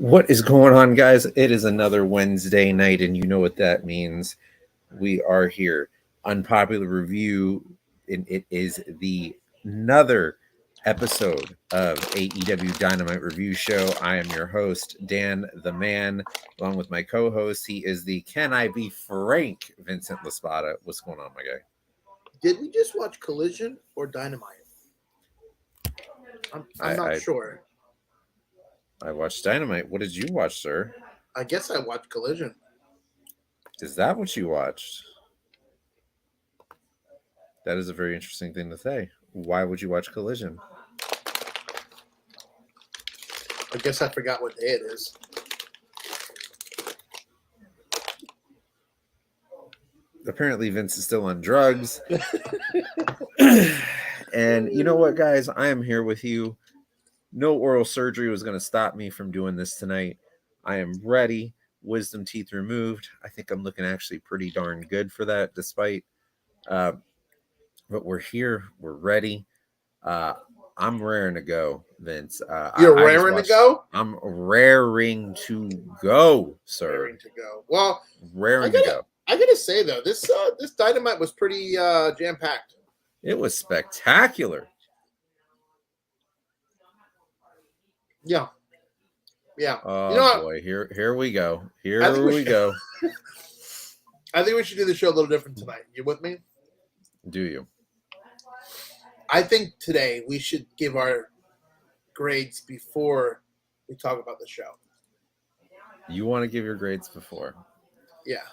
What is going on, guys? It is another Wednesday night, and you know what that means. We are here. Unpopular review, and it is another episode of AEW Dynamite Review Show. I am your host, Dan the Man, along with my co-host. He is the Can I Be Frank, Vincent LaSpada. What's going on, my guy? Did we just watch Collision or Dynamite? I'm not sure. I watched Dynamite. What did you watch, sir? I guess I watched Collision. Is that what you watched? That is a very interesting thing to say. Why would you watch Collision? I guess I forgot what day it is. Apparently, Vince is still on drugs. And you know what, guys? I am here with you. No oral surgery was going to stop me from doing this tonight. I am ready. Wisdom teeth removed. I think I'm looking actually pretty darn good for that, despite. But we're here. We're ready. I'm raring to go, Vince. You're raring to go? I'm raring to go, sir. Raring to go. Well, raring to go. I gotta say though, this Dynamite was pretty jam packed. It was spectacular. Yeah. Oh, you know boy, here we go. Here we go. I think we should do the show a little different tonight. You with me? Do you? I think today we should give our grades before we talk about the show. You want to give your grades before? Yeah.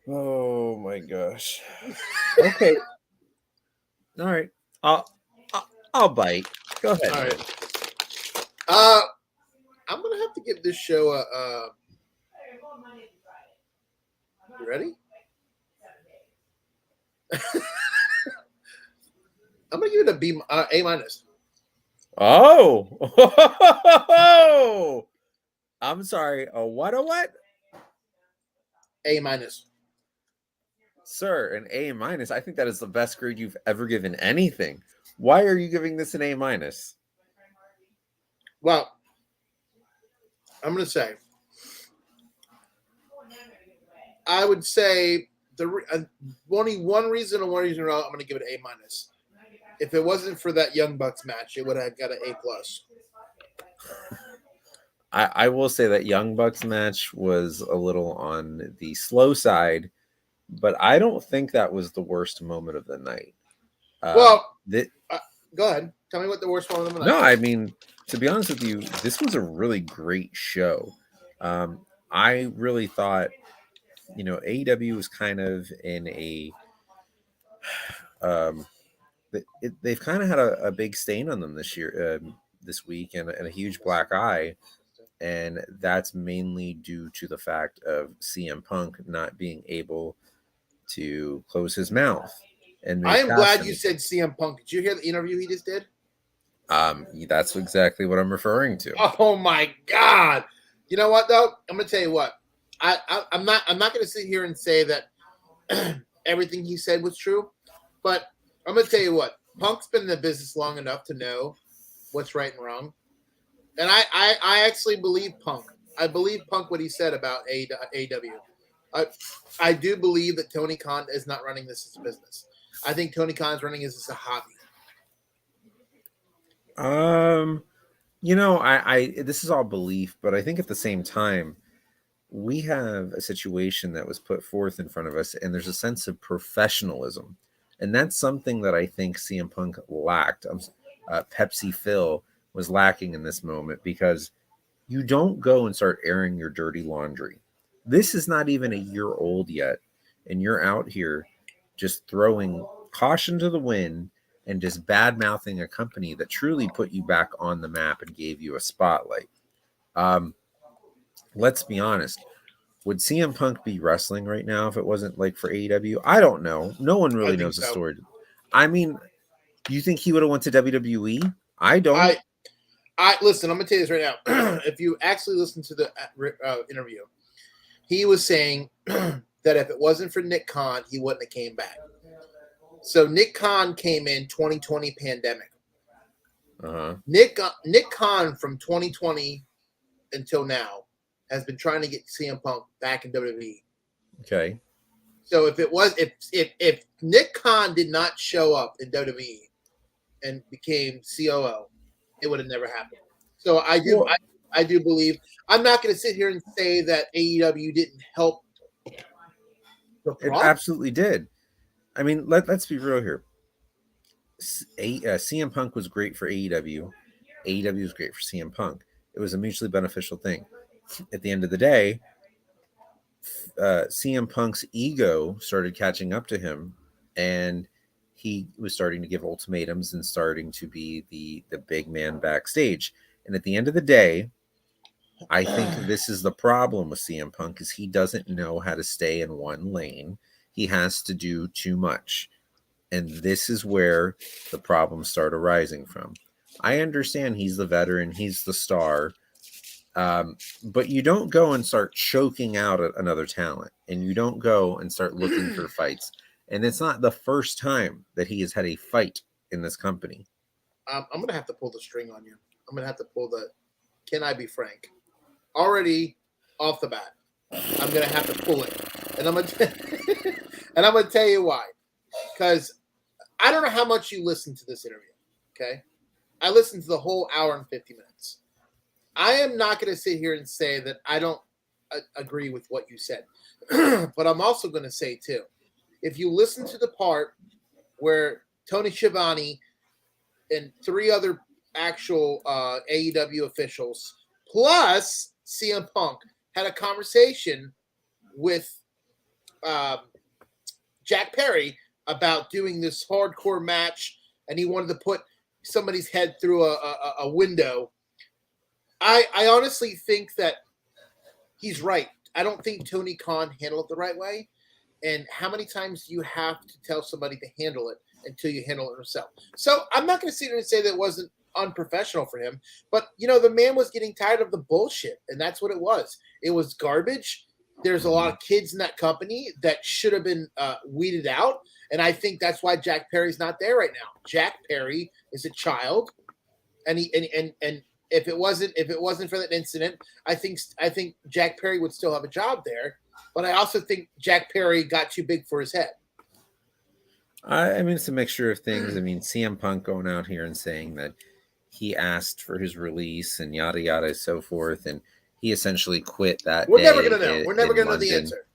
Oh my gosh. Okay. All right. I'll bite. Go ahead. All right. I'm gonna have to give this show a. You ready? I'm gonna give it a A minus. Oh. I'm sorry. A what? A minus. Sir, an A minus. I think that is the best grade you've ever given anything. Why are you giving this an A minus? Well, I'm going to say, I would say only one reason I'm going to give it an A minus. If it wasn't for that Young Bucks match, it would have got an A plus. I will say that Young Bucks match was a little on the slow side, but I don't think that was the worst moment of the night. Go ahead. Tell me what the worst moment of the night. No, I mean, to be honest with you, this was a really great show. I really thought, AEW was kind of in a they've kind of had a big stain on them this year, this week, and a huge black eye, and that's mainly due to the fact of CM Punk not being able to close his mouth. And I am glad you said CM Punk. Did you hear the interview he just did? That's exactly what I'm referring to. Oh my God! You know what though? I'm gonna tell you what. I'm not gonna sit here and say that everything he said was true, but I'm gonna tell you what. Punk's been in the business long enough to know what's right and wrong, and I actually believe Punk. I believe Punk what he said about AEW. I do believe that Tony Khan is not running this as a business. I think Tony Khan's running this as a hobby. I this is all belief, but I think at the same time, we have a situation that was put forth in front of us, and there's a sense of professionalism, and that's something that I think CM Punk lacked. Pepsi Phil was lacking in this moment, because you don't go and start airing your dirty laundry. This is not even a year old yet, and you're out here just throwing caution to the wind and just bad-mouthing a company that truly put you back on the map and gave you a spotlight. Let's be honest. Would CM Punk be wrestling right now if it wasn't like for AEW? I don't know. No one really knows the story. I mean, do you think he would have went to WWE? I don't. Listen, I'm going to tell you this right now. If you actually listen to the interview, he was saying that if it wasn't for Nick Khan, he wouldn't have came back. So Nick Khan came in 2020 pandemic. Uh-huh. Nick Khan from 2020 until now has been trying to get CM Punk back in WWE. Okay. So if Nick Khan did not show up in WWE and became COO, it would have never happened. So I do believe. I'm not going to sit here and say that AEW didn't help the It product. absolutely did. I mean, let's be real here. CM Punk was great for AEW. AEW was great for CM Punk. It was a mutually beneficial thing. At the end of the day, CM Punk's ego started catching up to him, and he was starting to give ultimatums and starting to be the big man backstage. And at the end of the day, I think this is the problem with CM Punk is he doesn't know how to stay in one lane. He has to do too much. And this is where the problems start arising from. I understand he's the veteran, he's the star, but you don't go and start choking out another talent, and you don't go and start looking for fights. And it's not the first time that he has had a fight in this company. I'm going to have to pull the string on you. I'm going to have to pull the can I be frank? Already off the bat, I'm going to have to pull it. And I'm going to tell you why. Because I don't know how much you listened to this interview, okay? I listened to the whole hour and 50 minutes. I am not going to sit here and say that I don't agree with what you said. But I'm also going to say, too, if you listen to the part where Tony Schiavone and 3 other actual AEW officials, plus CM Punk, had a conversation with Jack Perry about doing this hardcore match, and he wanted to put somebody's head through a window. I honestly think that he's right. I don't think Tony Khan handled it the right way. And how many times do you have to tell somebody to handle it until you handle it yourself? So I'm not going to sit here and say that it wasn't unprofessional for him, but the man was getting tired of the bullshit, and that's what it was. It was garbage. There's a lot of kids in that company that should have been weeded out, and I think that's why Jack Perry's not there right now. Jack Perry is a child, and if it wasn't for that incident, I think Jack Perry would still have a job there. But I also think Jack Perry got too big for his head. I mean, it's a mixture of things. I mean, CM Punk going out here and saying that he asked for his release and yada yada and so forth, and he essentially quit that. We're never gonna know. We're never gonna know the answer.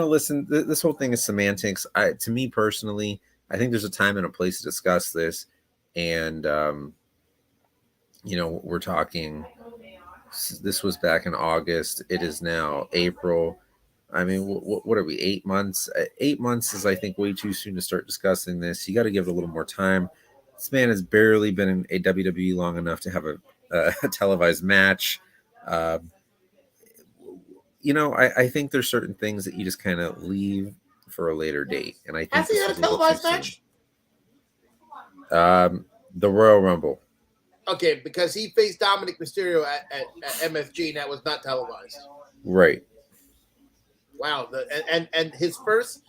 Listen, this whole thing is semantics. To me personally, I think there's a time and a place to discuss this, and we're talking. This was back in August. It is now April. I mean, what are we? 8 months? 8 months is, I think, way too soon to start discussing this. You got to give it a little more time. This man has barely been in a WWE long enough to have a televised match. I think there's certain things that you just kind of leave for a later date. And I think has he had a televised match? The Royal Rumble. Okay, because he faced Dominic Mysterio at MSG, and that was not televised. Right. Wow. And his first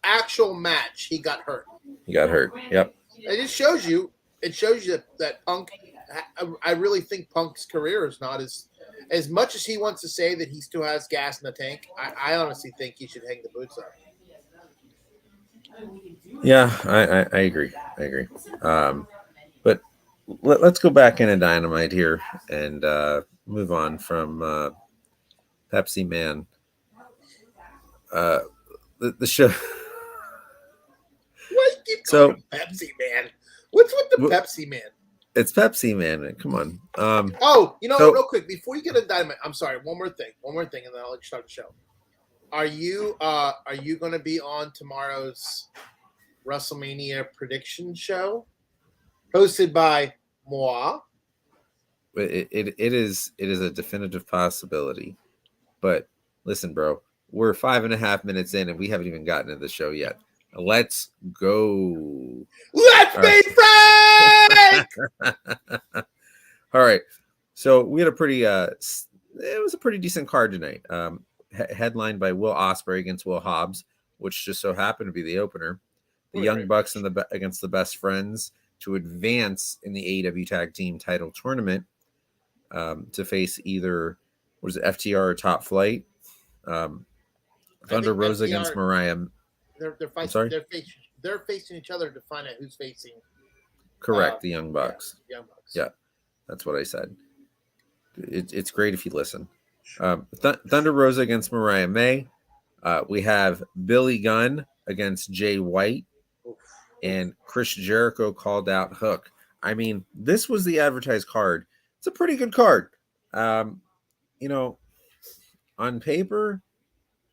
actual match, he got hurt. He got hurt. Yep. It just shows you. It shows you that Punk. I really think Punk's career is not as much as he wants to say that he still has gas in the tank. I honestly think he should hang the boots up. Yeah, I agree. But let's go back into Dynamite here and move on from Pepsi Man. The show. Why you keep calling him Pepsi Man? What's with the Pepsi Man? It's Pepsi Man. Come on. Real quick before you get into Dynamite, I'm sorry. One more thing, and then I'll let you start the show. Are you going to be on tomorrow's WrestleMania prediction show, hosted by moi? It is a definitive possibility, but listen, bro, we're 5.5 minutes in and we haven't even gotten to the show yet. Let's go. Let's be frank. All right. So we had it was a pretty decent card tonight. Headlined by Will Ospreay against Will Hobbs, which just so happened to be the opener. The Young Bucks against the Best Friends to advance in the AEW Tag Team Title Tournament. to face either was it FTR or Top Flight. I Thunder think Rosa against FTR. Mariah. They're I'm fighting. sorry. They're facing each other to find out who's facing. Correct, the Young Yeah, Bucks. Young Bucks. Yeah, that's what I said. It's great if you listen. Thunder Rosa against Mariah May. We have Billy Gunn against Jay White, Oof. and Chris Jericho called out Hook. I mean, this was the advertised card. It's a pretty good card. You know, on paper,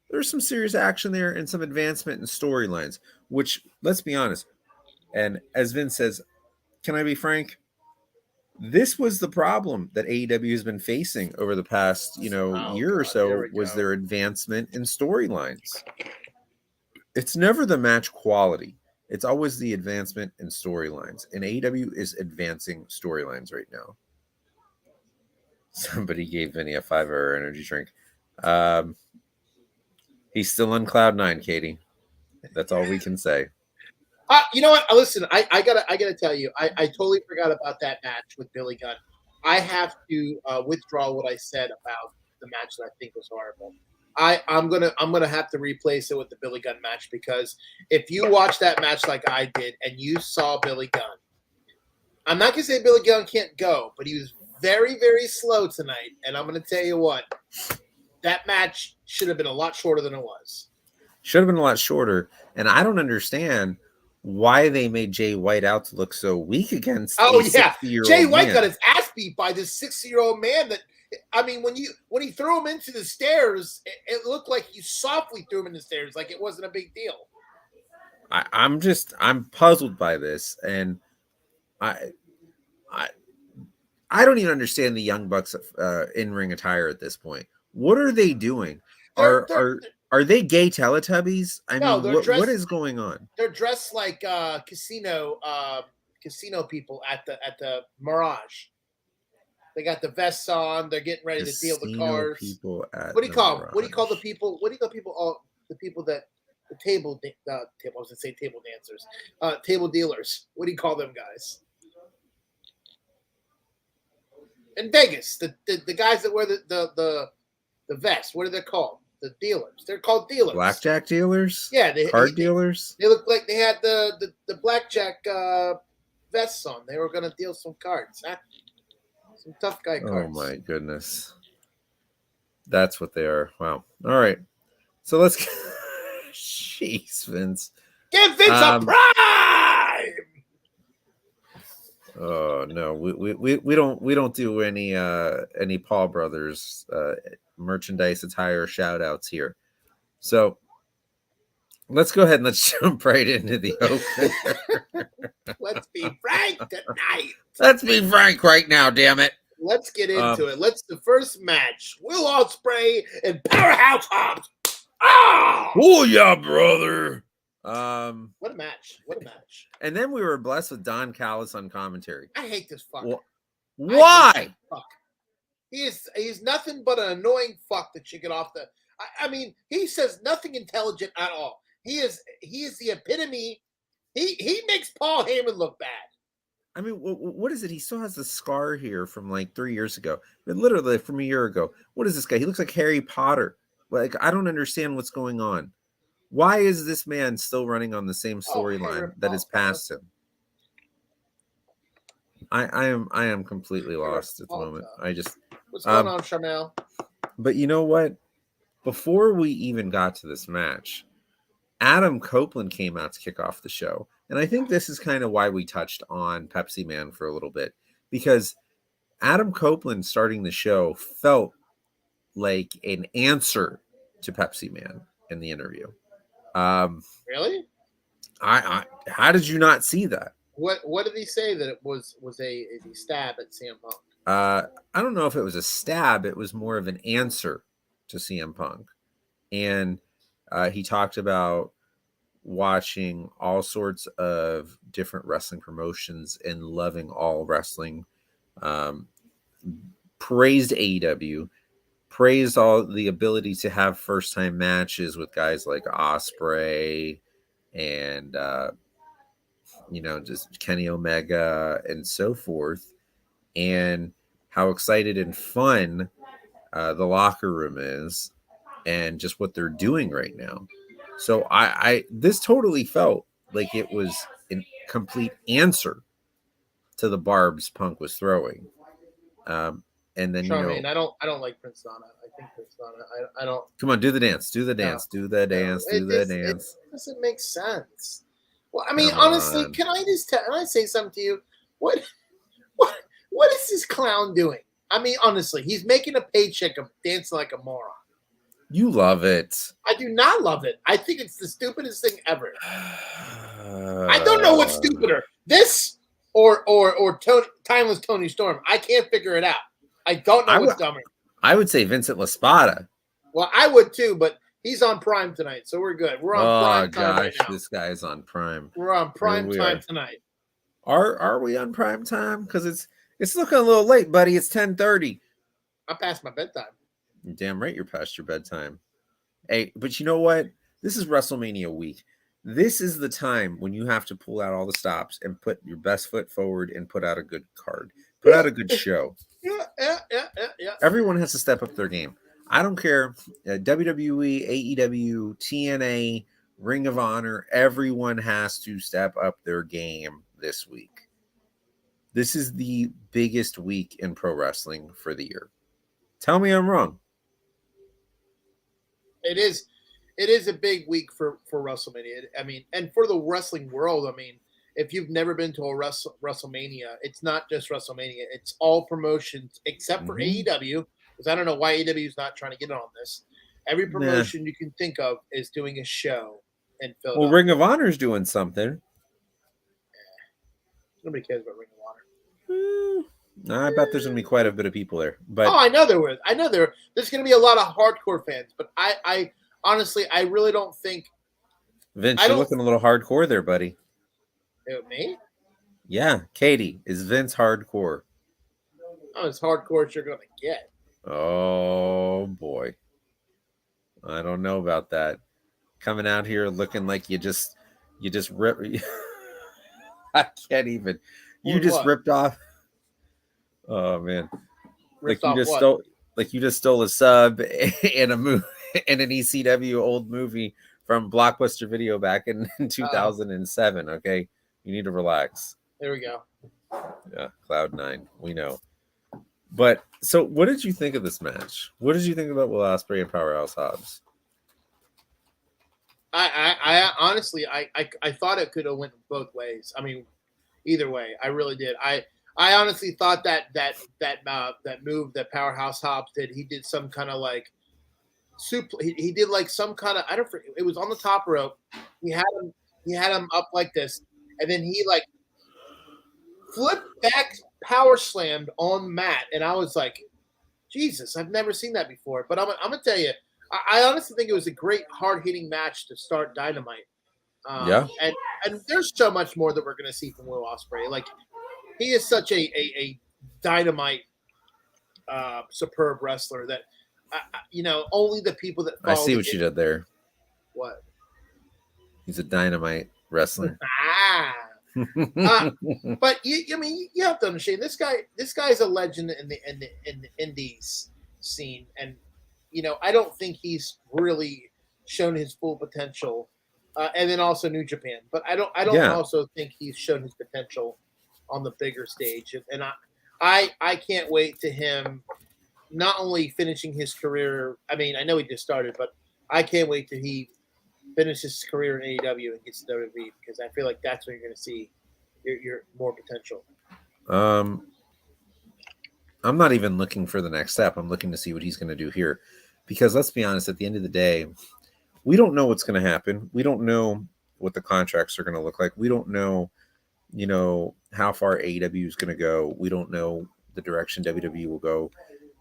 there's some serious action there and some advancement in storylines, which, let's be honest, and as Vince says, can I be frank? This was the problem that AEW has been facing over the past, year or so, was their advancement in storylines. It's never the match quality. It's always the advancement in storylines. And AEW is advancing storylines right now. Somebody gave Vinny a 5-hour energy drink. He's still on cloud 9, Katie. That's all we can say. You know what? Listen, I gotta tell you, I totally forgot about that match with Billy Gunn. I have to withdraw what I said about the match that I think was horrible. I'm gonna have to replace it with the Billy Gunn match, because if you watch that match like I did and you saw Billy Gunn, I'm not gonna say Billy Gunn can't go, but he was very, very slow tonight. And I'm gonna tell you what, that match should have been a lot shorter than it was. Should have been a lot shorter. And I don't understand why they made Jay White out to look so weak against a 60-year-old Jay White man. got his ass beat by this 60-year-old man. That, I mean, when he threw him into the stairs, it looked like he softly threw him in the stairs, like it wasn't a big deal. I'm puzzled by this, and I don't even understand the Young Bucks in-ring attire at this point. What are they doing? Are they gay Teletubbies? I mean, what is going on? They're dressed like casino people at the Mirage. They got the vests on. They're getting ready to deal the cards. People at what do you call them? What do you call the people? What do you call people? All the people that the table. I was gonna say table dancers, table dealers. What do you call them guys? In Vegas, the guys that wear the vest. What are they called? The dealers. They're called dealers. Blackjack dealers? Yeah, card dealers. They look like they had the blackjack vests on. They were going to deal some cards. Huh? Some tough guy cards. Oh my goodness, that's what they are. Wow. All right, so let's. Jeez, Vince. Give Vince a prime. Oh no, we don't do any Paul Brothers merchandise attire shout outs here. So let's go ahead and let's jump right into the opener. Let's be frank tonight. Let's be frank right now, damn it. Let's get into it. The first match. Will Ospreay and Powerhouse Hobbs. Oh yeah, brother. What a match. And then we were blessed with Don Callis on commentary. I hate this fuck. Why? Fuck. He's nothing but an annoying fuck that you get off the. I mean, he says nothing intelligent at all. He is the epitome. He makes Paul Heyman look bad. I mean, what is it? He still has the scar here from like 3 years ago. But literally from a year ago. What is this guy? He looks like Harry Potter. Like, I don't understand what's going on. Why is this man still running on the same storyline that is past him? I am completely lost at the moment. What's going on, Charmel? But you know what? Before we even got to this match, Adam Copeland came out to kick off the show. And I think this is kind of why we touched on Pepsi Man for a little bit, because Adam Copeland starting the show felt like an answer to Pepsi Man in the interview. Really? How did you not see that? What did he say that it was a stab at CM Punk? I don't know if it was a stab. It was more of an answer to CM Punk. And he talked about watching all sorts of different wrestling promotions and loving all wrestling. Praised AEW, praised all the ability to have first time matches with guys like Ospreay and just Kenny Omega and so forth. And how excited and fun the locker room is, and just what they're doing right now. So I this totally felt like it was a complete answer to the barbs Punk was throwing. And then Charmaine, I don't like Prince Nana. I think Prince Nana. I don't. come on, do the dance, do the No, dance, do the no. dance, do the dance. It doesn't make sense. Well, I mean, Come honestly, on. can I say something to you? What what what is this clown doing? I mean, honestly, he's making a paycheck of dancing like a moron. You love it. I do not love it. I think it's the stupidest thing ever. I don't know what's stupider, this or Tony, timeless Tony Storm. I can't figure it out. I don't know what's dumber. I would say Vincent LaSpada. Well, I would too, but he's on Prime tonight, so we're good. We're on Prime time right now. This guy is on Prime. We're on Prime time tonight. Are we on Prime time? Because it's looking a little late, buddy. It's 10:30. I'm past my bedtime. You're damn right, you're past your bedtime. Hey, but you know what? This is WrestleMania week. This is the time when you have to pull out all the stops and put your best foot forward and put out a good card. Put out a good show. Yeah. Everyone has to step up their game. I don't care. WWE, AEW, TNA, Ring of Honor, everyone has to step up their game this week. This is the biggest week in pro wrestling for the year. Tell me I'm wrong. It is a big week for WrestleMania. I mean, and for the wrestling world, I mean, if you've never been to a WrestleMania, it's not just WrestleMania. It's all promotions except for AEW, because I don't know why AEW is not trying to get on this. Every promotion you can think of is doing a show in Philadelphia. Well, Ring of Honor is doing something. Nobody cares about Ring of Honor. I bet there's going to be quite a bit of people there. But I know there was. I know there's going to be a lot of hardcore fans. But I honestly, I really don't think. Vince, you're looking a little hardcore there, buddy. Me? Yeah, Katie, is Vince hardcore? Oh, as hardcore as you're going to get. Oh boy, I don't know about that. Coming out here looking like you just rip. I can't even. You just ripped off. Oh man, ripped like you just stole a sub and a movie and an ECW old movie from Blockbuster Video back in 2007. Okay, you need to relax. There we go. Yeah, Cloud9. We know. But so, what did you think of this match? What did you think about Will Ospreay and Powerhouse Hobbs? I honestly, I thought it could have went both ways. I mean, either way, I really did. I honestly thought that move that Powerhouse Hobbs did, he did some kind of like he did like some kind of, I don't, it was on the top rope. He had him up like this, and then he like flipped back, power slammed on Matt, and I was like, Jesus, I've never seen that before. But I'm gonna tell you, I honestly think it was a great hard hitting match to start Dynamite. And there's so much more that we're gonna see from Will Ospreay. Like, he is such a Dynamite superb wrestler that only the people that follow. I see what you did there. What? He's a Dynamite wrestler. But you have to understand, this guy is a legend in the indies scene, and I don't think he's really shown his full potential. And then also New Japan, but I don't also think he's shown his potential on the bigger stage, and I can't wait to him not only finishing his career. I mean, I know he just started, but I can't wait till he finishes his career in AEW and gets to WWE, because I feel like that's when you're going to see your more potential. I'm not even looking for the next step. I'm looking to see what he's going to do here, because let's be honest, at the end of the day, we don't know what's going to happen. We don't know what the contracts are going to look like. We don't know, how far AEW is going to go. We don't know the direction WWE will go.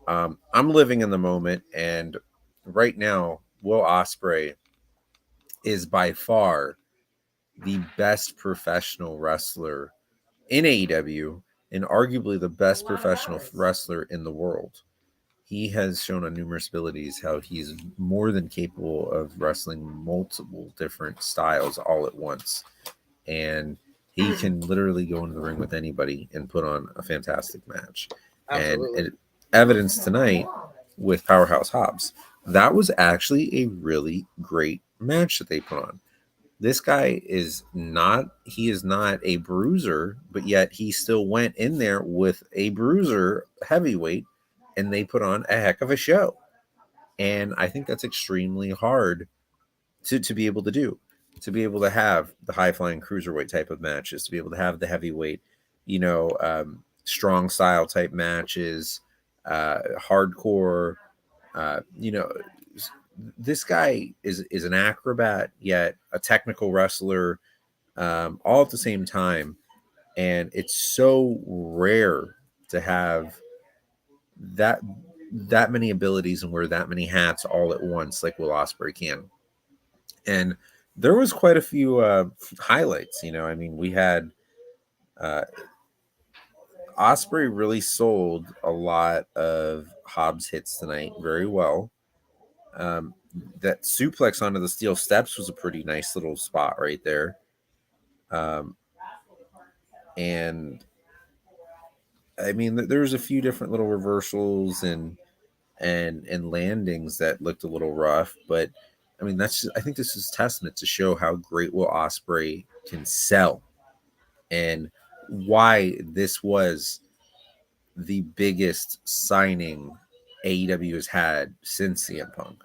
I'm living in the moment, and right now, Will Ospreay is by far the best professional wrestler in AEW, and arguably the best professional wrestler in the world. He has shown on numerous abilities how he's more than capable of wrestling multiple different styles all at once. And he can literally go into the ring with anybody and put on a fantastic match. Absolutely. And evidence tonight with Powerhouse Hobbs. That was actually a really great match that they put on. This guy is not, he is not a bruiser, but yet he still went in there with a bruiser heavyweight, and they put on a heck of a show. And I think that's extremely hard to be able to do, to be able to have the high flying cruiserweight type of matches, to be able to have the heavyweight, strong style type matches, hardcore, uh, you know, this guy is an acrobat yet a technical wrestler, all at the same time, and it's so rare to have that that many abilities and wear that many hats all at once like Will Ospreay can. And there was quite a few highlights. I mean, we had uh, Osprey really sold a lot of Hobbs hits tonight very well. Um, that suplex onto the steel steps was a pretty nice little spot right there. Um, and I mean, there's a few different little reversals and landings that looked a little rough, but I mean, I think this is testament to show how great Will Ospreay can sell and why this was the biggest signing AEW has had since CM Punk.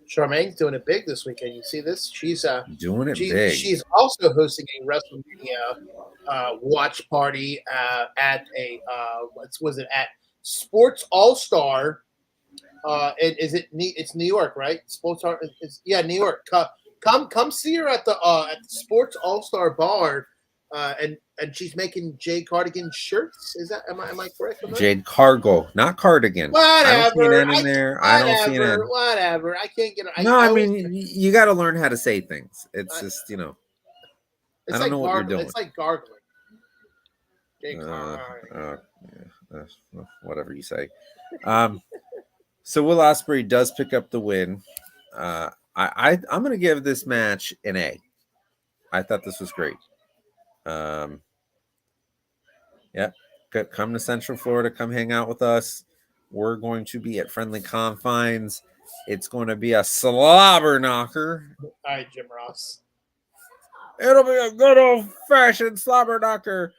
Charmaine's doing it big this weekend. You see this? Doing it big. She's also hosting a WrestleMania watch party at a what was it at Sports All Star. It's New York, right? Sports All, yeah, New York. Come see her at the Sports All Star bar, and she's making Jade Cardigan shirts. Am I correct? Jade Cargo, not Cardigan. Whatever. I don't see an N in there. I don't see an N. Whatever. I can't get it. No, I mean, you got to learn how to say things. It's just, I don't like know what you're doing. It's like gargling. Whatever you say. So Will Ospreay does pick up the win. I'm going to give this match an A. I thought this was great. Yep. Come to Central Florida. Come hang out with us. We're going to be at Friendly Confines. It's going to be a slobber knocker. All right, Jim Ross. It'll be a good old-fashioned slobber knocker.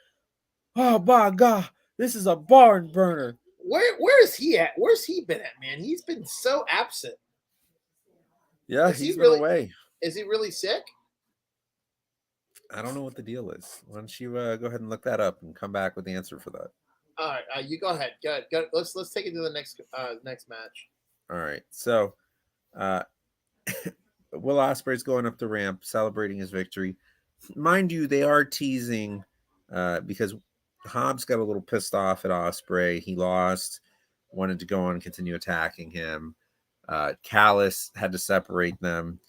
Oh, my God. This is a barn burner. Where is he at? Where's he been at, man? He's been so absent. Yeah, he's been away. Is he really sick? I don't know what the deal is. Why don't you go ahead and look that up and come back with the answer for that? All right, you go ahead. Go. Let's take it to the next match. All right. So, Will Ospreay's going up the ramp, celebrating his victory. Mind you, they are teasing because Hobbs got a little pissed off at Ospreay. He lost, wanted to go on and continue attacking him. Callis had to separate them.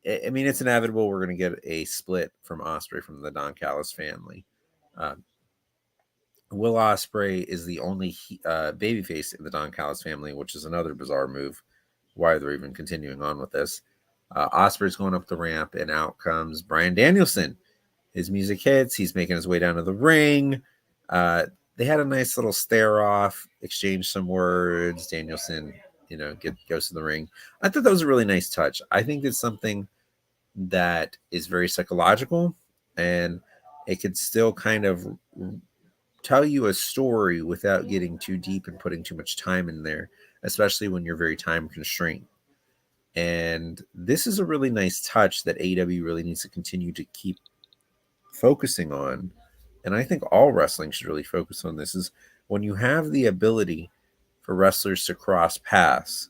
I mean, it's inevitable we're going to get a split from Ospreay from the Don Callis family. Will Ospreay is the only babyface in the Don Callis family, which is another bizarre move. Why they're even continuing on with this. Ospreay's going up the ramp, and out comes Bryan Danielson. His music hits. He's making his way down to the ring. They had a nice little stare off, exchanged some words. Danielson, goes to the ring. I thought that was a really nice touch. I think it's something that is very psychological, and it could still kind of tell you a story without getting too deep and putting too much time in there, especially when you're very time constrained. And this is a really nice touch that AEW really needs to continue to keep focusing on. And I think all wrestling should really focus on this, is when you have the ability for wrestlers to cross paths,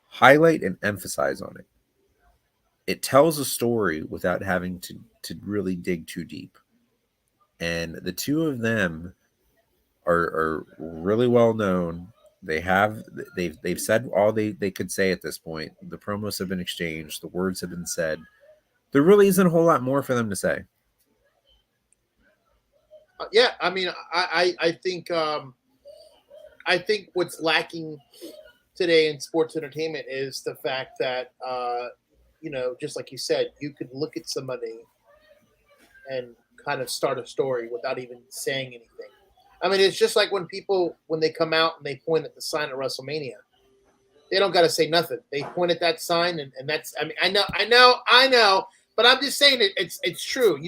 highlight and emphasize on it. It tells a story without having to really dig too deep. And the two of them are really well known. They've said all they could say at this point. The promos have been exchanged. The words have been said. There really isn't a whole lot more for them to say. Yeah, I mean, I think what's lacking today in sports entertainment is the fact that just like you said, you could look at somebody and kind of start a story without even saying anything. I mean, it's just like when they come out and they point at the sign at WrestleMania. They don't got to say nothing. They point at that sign, and that's. I mean, I know. But I'm just saying it's true.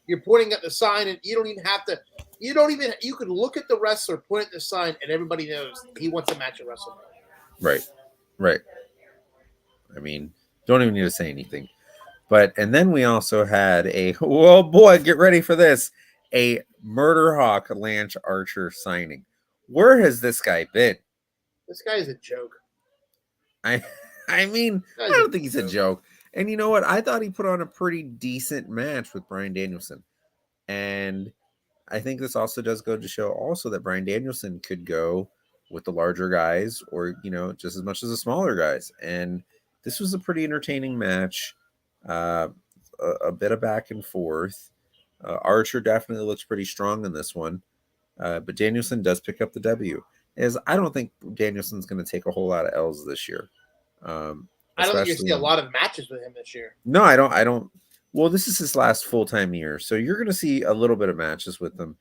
You're pointing at the sign, and you don't even have to. You don't even. You can look at the wrestler, point at the sign, and everybody knows he wants a match at WrestleMania. Right. Right. I mean, don't even need to say anything. But and then we also had a oh boy, get ready for this. A Murder Hawk Lance Archer signing. Where has this guy been? This guy is a joke. I I mean, I don't think he's a joke. And you know what? I thought he put on a pretty decent match with Bryan Danielson. And I think this also does go to show also that Bryan Danielson could go with the larger guys or, just as much as the smaller guys. And this was a pretty entertaining match. A bit of back and forth. Archer definitely looks pretty strong in this one. But Danielson does pick up the W. I don't think Danielson's going to take a whole lot of L's this year. I don't think you're seeing a lot of matches with him this year. No, I don't. Well, this is his last full-time year, so you're going to see a little bit of matches with him,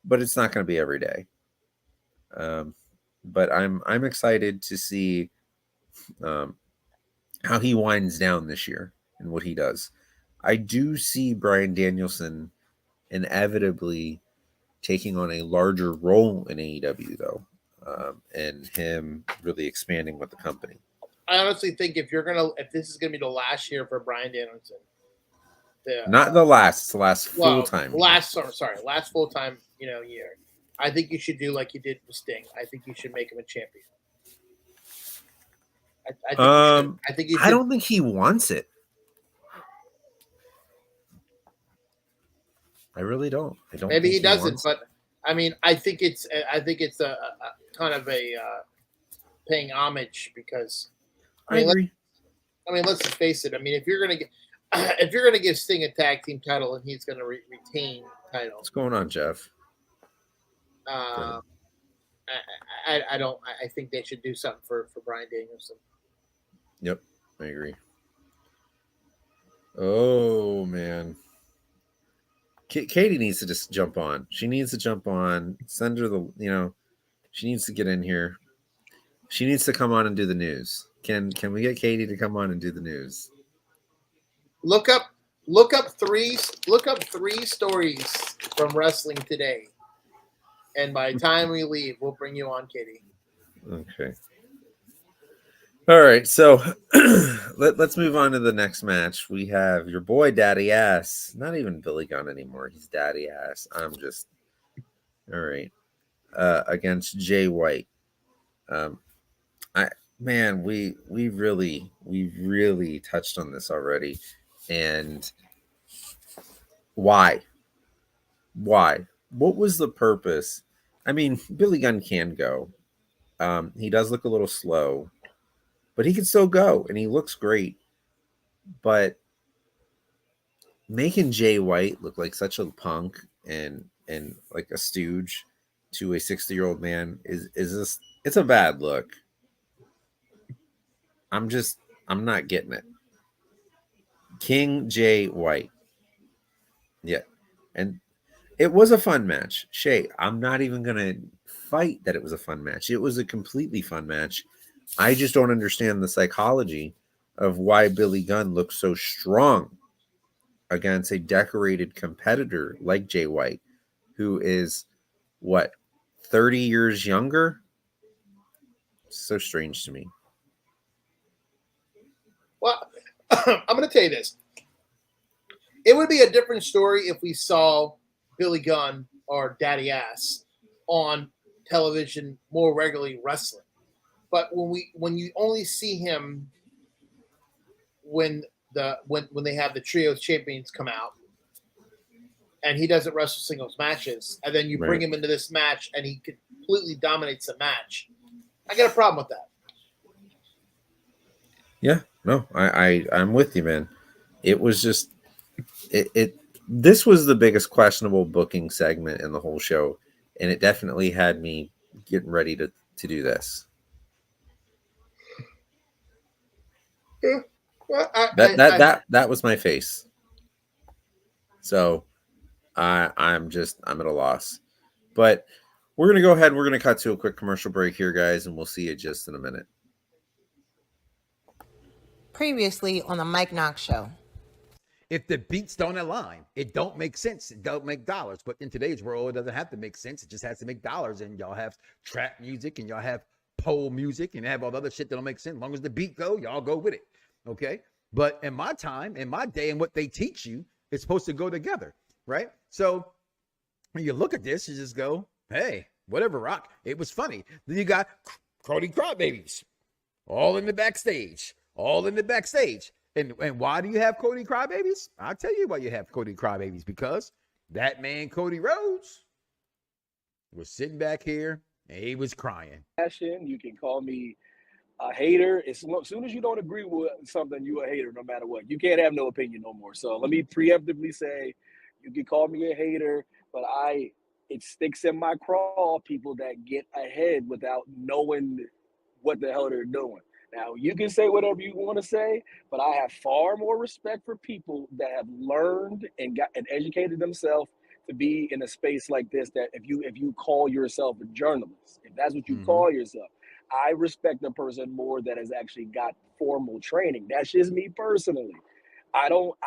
but it's not going to be every day. But I'm excited to see how he winds down this year and what he does. I do see Bryan Danielson inevitably taking on a larger role in AEW, though, and him really expanding with the company. I honestly think if this is gonna be the last year for Bryan Danielson, not the last, it's the last full time. Last full time, year. I think you should do like you did with Sting. I think you should make him a champion. I think you should. I don't think he wants it. I really don't. I don't. Maybe he doesn't, but I mean, I think it's a kind of a paying homage because I agree. Let's just face it. I mean, if you're gonna give Sting a tag team title and he's gonna retain the title, what's going on, Jeff? I think they should do something for Bryan Danielson. Yep, I agree. Oh man. Katie needs to just jump on. She needs to jump on. Send her she needs to get in here. She needs to come on and do the news. Can we get Katie to come on and do the news? Look up 3 stories from wrestling today. And by the time we leave, we'll bring you on, Katie. Okay. All right, so let's move on to the next match. We have your boy Daddy Ass, not even Billy Gunn anymore. He's Daddy Ass. I'm just all right. Against Jay White. We really touched on this already, and why? What was the purpose? I mean, Billy Gunn can go. He does look a little slow. But he can still go, and he looks great. But making Jay White look like such a punk and like a stooge to a 60-year-old man is this? It's a bad look. I'm not getting it. King Jay White. Yeah. And it was a fun match. Shay, I'm not even going to fight that it was a fun match. It was a completely fun match. I just don't understand the psychology of why Billy Gunn looks so strong against a decorated competitor like Jay White, who is, 30 years younger? So strange to me. Well, I'm going to tell you this. It would be a different story if we saw Billy Gunn or Daddy Ass on television more regularly wrestling. But when you only see him when they have the trios champions come out, and he doesn't wrestle singles matches, and then you bring him into this match and he completely dominates the match, I got a problem with that. Yeah, no, I'm with you, man. It was just this was the biggest questionable booking segment in the whole show, and it definitely had me getting ready to do this. Yeah. Well, that was my face. So I'm at a loss. But We're going to go ahead. We're going to cut to a quick commercial break here, guys, and we'll see you just in a minute. Previously on the Mike Knox Show. If the beats don't align, it don't make sense. It don't make dollars. But in today's world, it doesn't have to make sense. It just has to make dollars. And y'all have trap music and y'all have pole music and have all the other shit that don't make sense. As long as the beat go, y'all go with it. Okay? But in my time, in my day, and what they teach you, it's supposed to go together, right? So when you look at this, you just go, hey, whatever, rock. It was funny. Then you got Cody Crybabies all in the backstage. And why do you have Cody Crybabies? I'll tell you why you have Cody Crybabies. Because that man, Cody Rhodes, was sitting back here and he was crying. You can call me a hater. As soon as you don't agree with something, you a hater no matter what. You can't have no opinion no more. So let me preemptively say, you can call me a hater, but it sticks in my craw people that get ahead without knowing what the hell they're doing. Now, you can say whatever you want to say, but I have far more respect for people that have learned and educated themselves to be in a space like this, that if you call yourself a journalist, if that's what you call yourself, I respect a person more that has actually got formal training. That's just me personally. I don't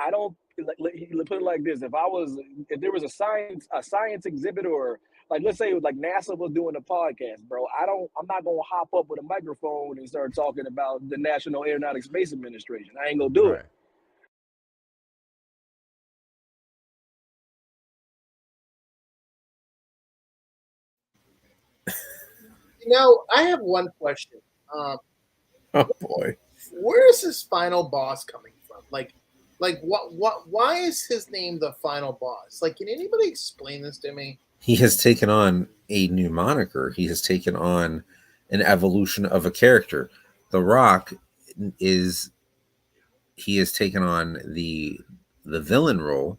put it like this. If there was a science exhibit, or like, let's say like NASA was doing a podcast, bro, I'm not going to hop up with a microphone and start talking about the National Aeronautics Space Administration. I ain't going to do it. I have one question. Oh boy, where is his final boss coming from? Like what? Why is his name the final boss? Like, can anybody explain this to me? He has taken on a new moniker. He has taken on an evolution of a character. The Rock he has taken on the villain role,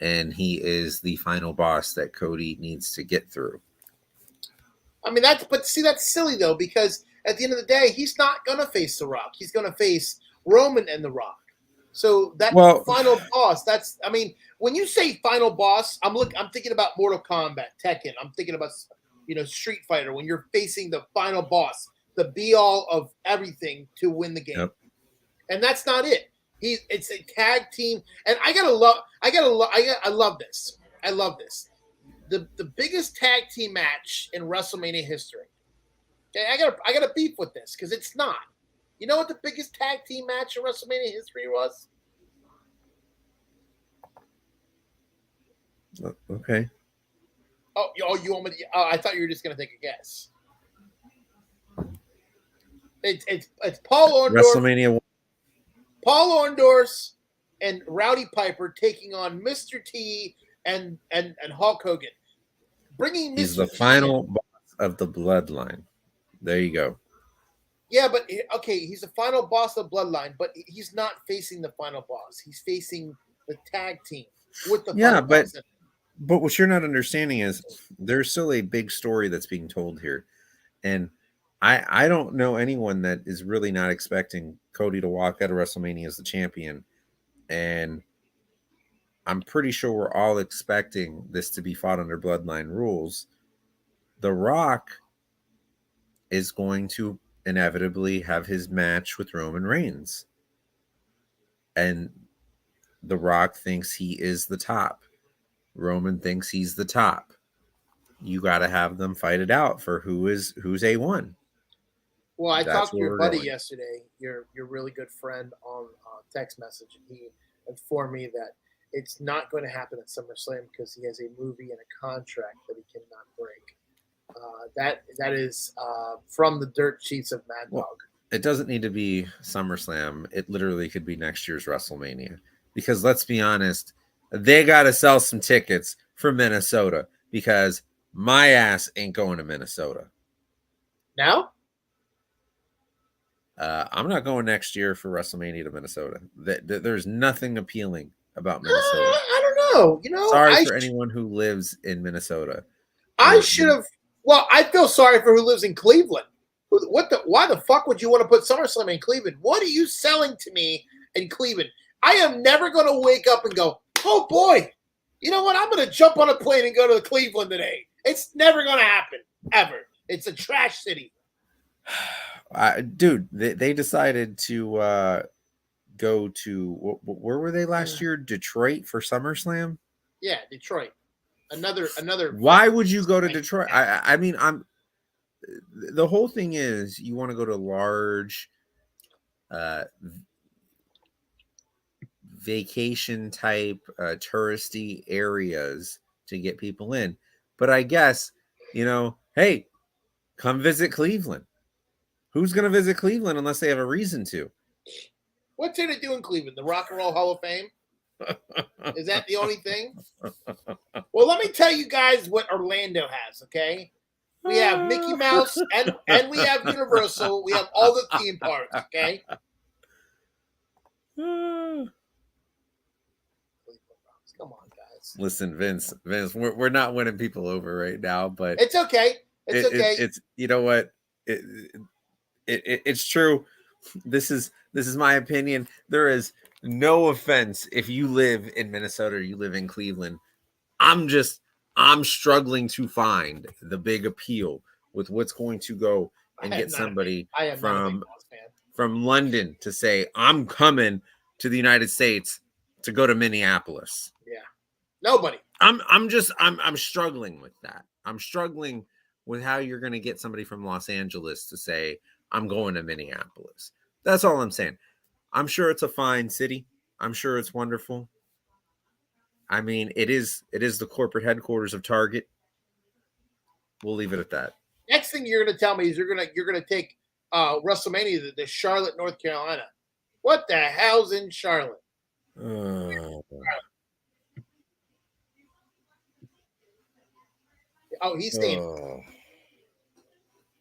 and he is the final boss that Cody needs to get through. I mean, that's silly though, because at the end of the day, he's not gonna face The Rock. He's gonna face Roman and The Rock. So final boss. When you say final boss, I'm thinking about Mortal Kombat, Tekken. I'm thinking about Street Fighter. When you're facing the final boss, the be all of everything to win the game, and that's not it. It's a tag team, and I love this. I love this. The biggest tag team match in WrestleMania history. Okay, I got a beef with this because it's not. You know what the biggest tag team match in WrestleMania history was? Okay. Oh, you want me to? I thought you were just gonna take a guess. It's Paul Orndorff. WrestleMania. Paul Orndorff and Rowdy Piper taking on Mr. T and Hulk Hogan, bringing Mr. He's the final boss of the Bloodline. There you go. Yeah, but okay, he's the final boss of the Bloodline, but he's not facing the final boss. He's facing the tag team with the final boss. But what you're not understanding is there's still a big story that's being told here, and I don't know anyone that is really not expecting Cody to walk out of WrestleMania as the champion, and I'm pretty sure we're all expecting this to be fought under Bloodline rules. The Rock is going to inevitably have his match with Roman Reigns, and The Rock thinks he is the top. Roman thinks he's the top. You got to have them fight it out for who's A1. Well, I talked to your buddy yesterday, your really good friend, on text message, and he informed me that it's not going to happen at SummerSlam because he has a movie and a contract that he cannot break. That is from the dirt sheets of Mad Dog. It doesn't need to be SummerSlam. It literally could be next year's WrestleMania. Because let's be honest, they got to sell some tickets for Minnesota, because my ass ain't going to Minnesota. Now? I'm not going next year for WrestleMania to Minnesota. There's nothing appealing about Minnesota. I don't know. Sorry for anyone who lives in Minnesota. I should have. Well, I feel sorry for who lives in Cleveland. Why the fuck would you want to put SummerSlam in Cleveland? What are you selling to me in Cleveland? I am never going to wake up and go, oh boy, you know what? I'm going to jump on a plane and go to Cleveland today. It's never going to happen, ever. It's a trash city. Dude, they decided to go to where were they last year? Detroit for SummerSlam. Yeah, Detroit. Another. Why would you go to Detroit? I mean, the whole thing is you want to go to large vacation type touristy areas to get people in. But I guess, hey, come visit Cleveland. Who's going to visit Cleveland unless they have a reason to? What's there to do in Cleveland? The Rock and Roll Hall of Fame? Is that the only thing? Well, let me tell you guys what Orlando has, okay? We have Mickey Mouse and we have Universal. We have all the theme parks, okay? Come on, guys. Listen, Vince, we're not winning people over right now, but it's okay. It's okay. It's you know what? It's true. This is my opinion. There is no offense if you live in Minnesota or you live in Cleveland. I'm struggling to find the big appeal with what's going to go and get somebody from London to say, I'm coming to the United States to go to Minneapolis. Yeah. Nobody. I'm struggling with that. I'm struggling with how you're going to get somebody from Los Angeles to say, I'm going to Minneapolis. That's all I'm saying. I'm sure it's a fine city. I'm sure it's wonderful. I mean, it is the corporate headquarters of Target. We'll leave it at that. Next thing you're going to tell me is you're going to take WrestleMania to Charlotte, North Carolina. What the hell's in Charlotte? Oh, he's staying.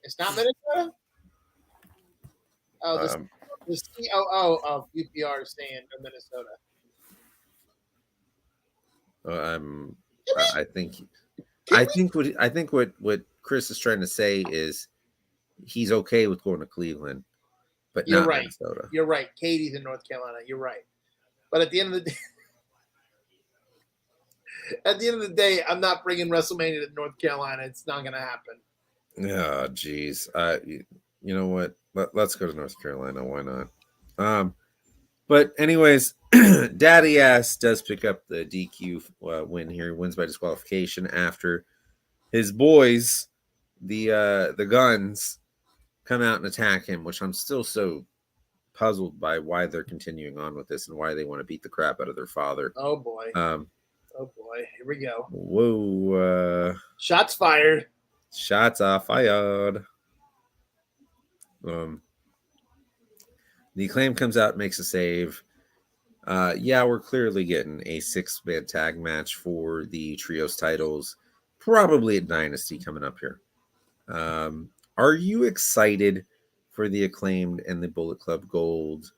It's not Minnesota? Oh, the COO of UPR is staying in Minnesota. I think what Chris is trying to say is he's okay with going to Cleveland, but not Minnesota. You're right. Katie's in North Carolina. You're right. But at the end of the day, I'm not bringing WrestleMania to North Carolina. It's not going to happen. Oh, geez. You know what? Let's go to North Carolina. Why not? But anyways, Daddy Ass does pick up the DQ win here. He wins by disqualification after his boys, the Guns, come out and attack him, which I'm still so puzzled by why they're continuing on with this and why they want to beat the crap out of their father. Oh boy. Here we go. Whoa. Shots fired. Shots are fired. The Acclaim comes out, makes a save. We're clearly getting a 6-man tag match for the trios titles, probably at Dynasty coming up here. Are you excited for the Acclaimed and the Bullet Club Gold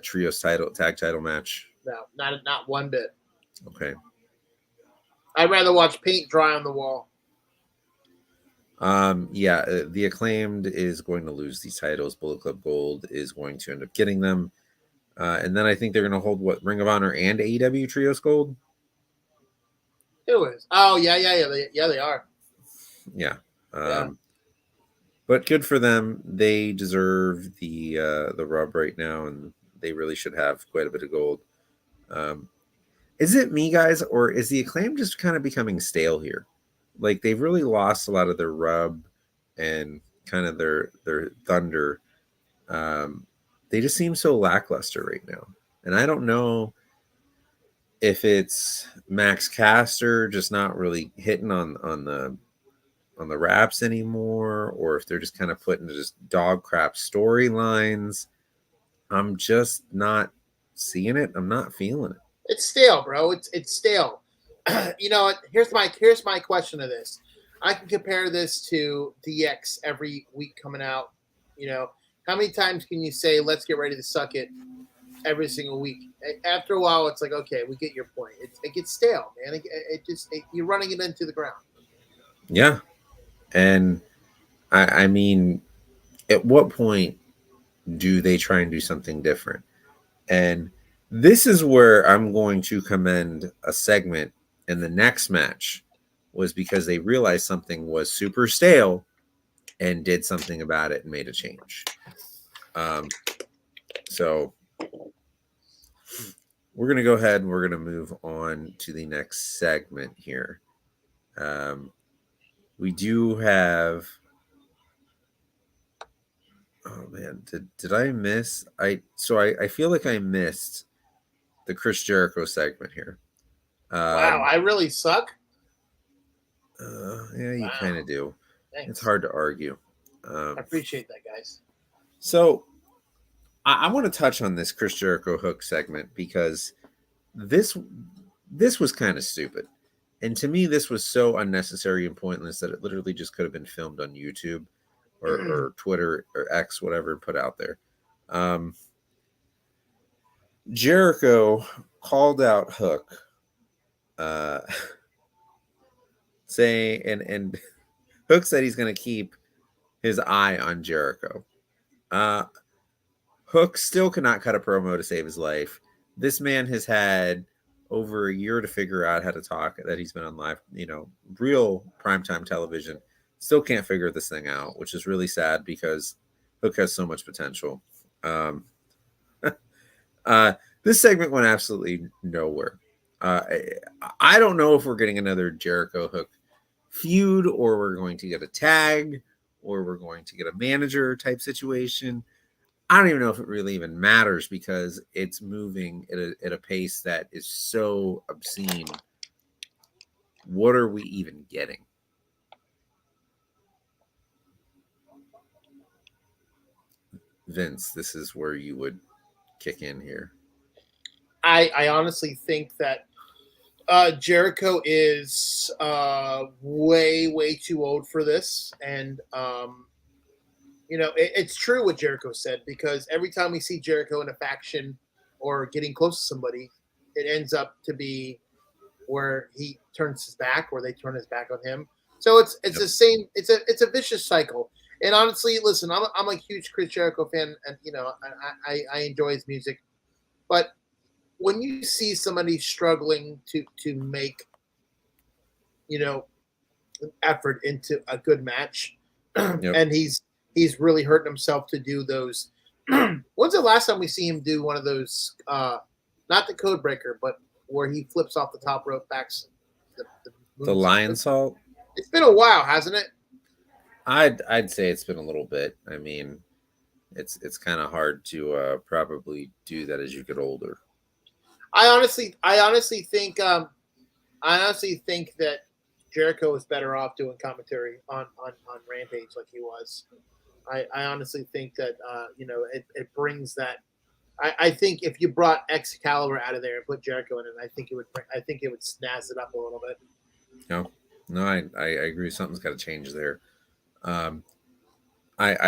trios tag title match? No, not one bit. Okay. I'd rather watch paint dry on the wall. The Acclaimed is going to lose these titles. Bullet Club Gold is going to end up getting them. And then I think they're going to hold Ring of Honor and AEW Trios Gold. Who is? Oh, yeah. They are. Yeah. But good for them. They deserve the rub right now, and they really should have quite a bit of gold. Is it me, guys, or is the Acclaim just kind of becoming stale here? Like, they've really lost a lot of their rub and kind of their thunder. They just seem so lackluster right now. And I don't know if it's Max Caster just not really hitting on the raps anymore, or if they're just kind of putting just dog crap storylines. I'm just not seeing it. I'm not feeling it. It's stale, bro. It's stale. Here's my question to this. I can compare this to DX every week coming out. How many times can you say, let's get ready to suck it every single week? After a while, it's like, okay, we get your point. It gets stale, man. You're running it into the ground. Yeah. And I mean, at what point do they try and do something different? And this is where I'm going to commend a segment in the next match was because they realized something was super stale and did something about it and made a change. So we're going to go ahead and we're going to move on to the next segment here. We do have. Oh man, did I miss? I feel like I missed the Chris Jericho segment here. Wow, I really suck. Yeah, you Wow. kind of do. Thanks. It's hard to argue. I appreciate that, guys. So I want to touch on this Chris Jericho hook segment because this was kind of stupid. And to me, this was so unnecessary and pointless that it literally just could have been filmed on YouTube or Twitter or X, whatever, put out there. Jericho called out Hook, saying, and Hook said he's going to keep his eye on Jericho. Hook still cannot cut a promo to save his life. This man has had over a year to figure out how to talk, that he's been on live, real primetime television. Still can't figure this thing out, which is really sad because Hook has so much potential. This segment went absolutely nowhere. I don't know if we're getting another Jericho Hook feud, or we're going to get a tag, or we're going to get a manager type situation. I don't even know if it really even matters because it's moving at a pace that is so obscene. What are we even getting? Vince, this is where you would kick in here. I honestly think that Jericho is way too old for this, and it's true what Jericho said, because every time we see Jericho in a faction or getting close to somebody, it ends up to be where he turns his back or they turn his back on him. So it's the same. It's a vicious cycle. And honestly, listen, I'm a huge Chris Jericho fan, and I enjoy his music, but when you see somebody struggling to make effort into a good match, and he's really hurting himself to do those. When's the last time we see him do one of those? Not the code breaker, but where he flips off the top rope backs. The lion salt. It's been a while, hasn't it? I'd say it's been a little bit. I mean, it's kind of hard to probably do that as you get older. I honestly think that Jericho is better off doing commentary on Rampage like he was. I honestly think that it brings that. I think if you brought Excalibur out of there and put Jericho in it, I think it would snazz it up a little bit. No, I agree. Something's got to change there. I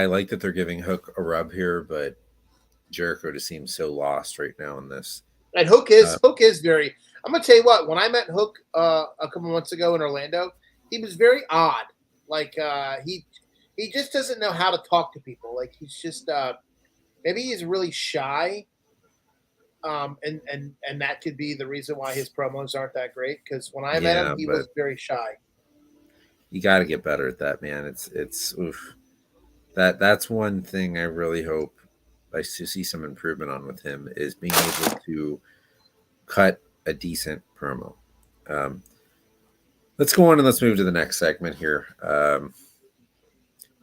like that they're giving Hook a rub here, but Jericho just seems so lost right now in this. And Hook is very. I'm gonna tell you what. When I met Hook a couple months ago in Orlando, he was very odd. Like he just doesn't know how to talk to people. Like he's just maybe he's really shy. And that could be the reason why his promos aren't that great. Because when I met him, he was very shy. You got to get better at that, man. It's oof. That's one thing I really hope I see some improvement on with him, is being able to cut a decent promo. Let's go on and let's move to the next segment here.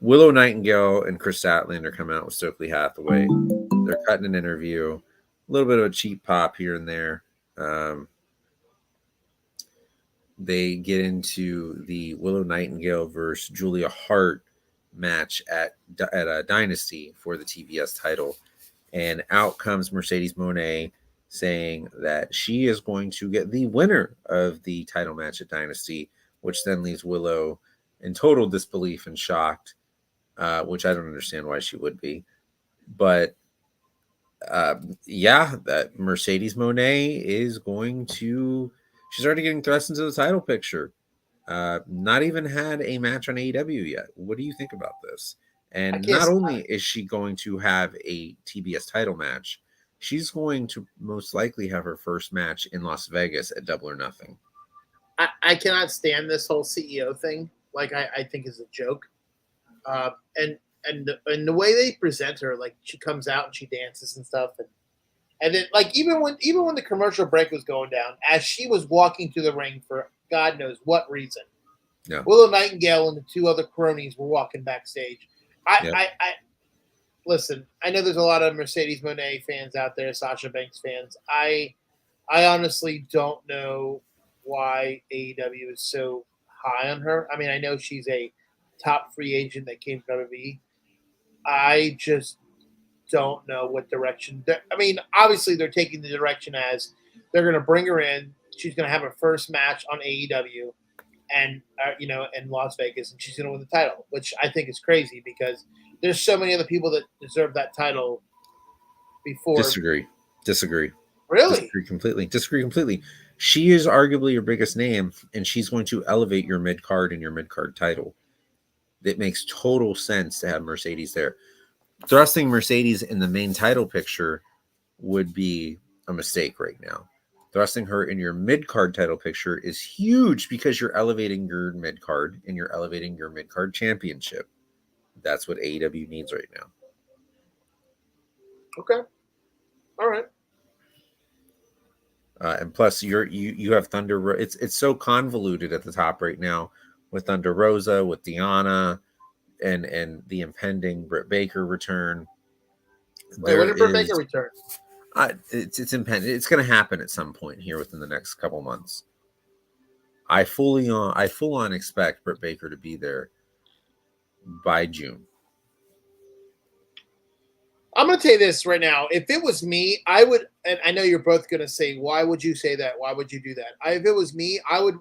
Willow Nightingale and Chris Statlander come out with Stokely Hathaway. They're cutting an interview, a little bit of a cheap pop here and there. They get into the Willow Nightingale versus Julia Hart match at a Dynasty for the TBS title, and out comes Mercedes Moné saying that she is going to get the winner of the title match at Dynasty, which then leaves Willow in total disbelief and shocked, which I don't understand why she would be. But that Mercedes Moné is going to, she's already getting thrust into the title picture. Not even had a match on AEW yet. What do you think about this? And not only is she going to have a TBS title match, she's going to most likely have her first match in Las Vegas at Double or Nothing. I cannot stand this whole CEO thing. Like I think is a joke. And the way they present her, like she comes out and she dances and stuff, and then like even when the commercial break was going down, as she was walking to the ring for God knows what reason, Yeah. Willow Nightingale and the two other cronies were walking backstage. Yep. I listen. I know there's a lot of Mercedes Moné fans out there, Sasha Banks fans. I honestly don't know why AEW is so high on her. I mean, I know she's a top free agent that came from WWE. I just don't know what direction. I mean, obviously they're taking the direction as they're going to bring her in. She's going to have her first match on AEW, and in Las Vegas, and she's going to win the title, which I think is crazy because there's so many other people that deserve that title before. Disagree. Really? Disagree completely. She is arguably your biggest name, and she's going to elevate your mid card and your mid card title. It makes total sense to have Mercedes there. Thrusting Mercedes in the main title picture would be a mistake right now. Thrusting her in your mid card title picture is huge because you're elevating your mid card and you're elevating your mid card championship. That's what AEW needs right now. Okay. All right. And plus, you have Thunder. It's so convoluted at the top right now with Thunder Rosa, with Deanna, and the impending Britt Baker return. Wait, when did Britt Baker return? It's impending. It's going to happen at some point here within the next couple months. I full on expect Britt Baker to be there by June. I'm going to tell you this right now. If it was me, I would, and I know you're both going to say, why would you say that? Why would you do that? If it was me, I would,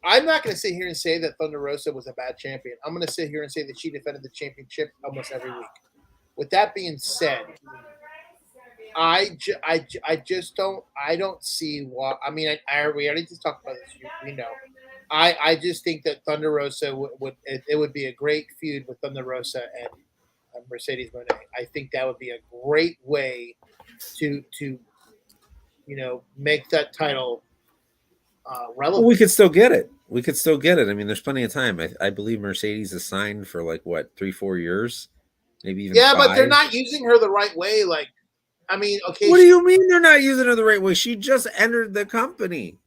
I'm not going to sit here and say that Thunder Rosa was a bad champion. I'm going to sit here and say that she defended the championship almost every week. With that being said, I just don't see why. I mean, we already just talked about this. We know. I just think that Thunder Rosa would be a great feud with Thunder Rosa and Mercedes Moné. I think that would be a great way to make that title relevant. Well, we could still get it. I mean, there's plenty of time. I believe Mercedes is signed for 3-4 years, maybe even 5. But they're not using her the right way. Like, I mean, okay. What do you mean they're not using her the right way? She just entered the company.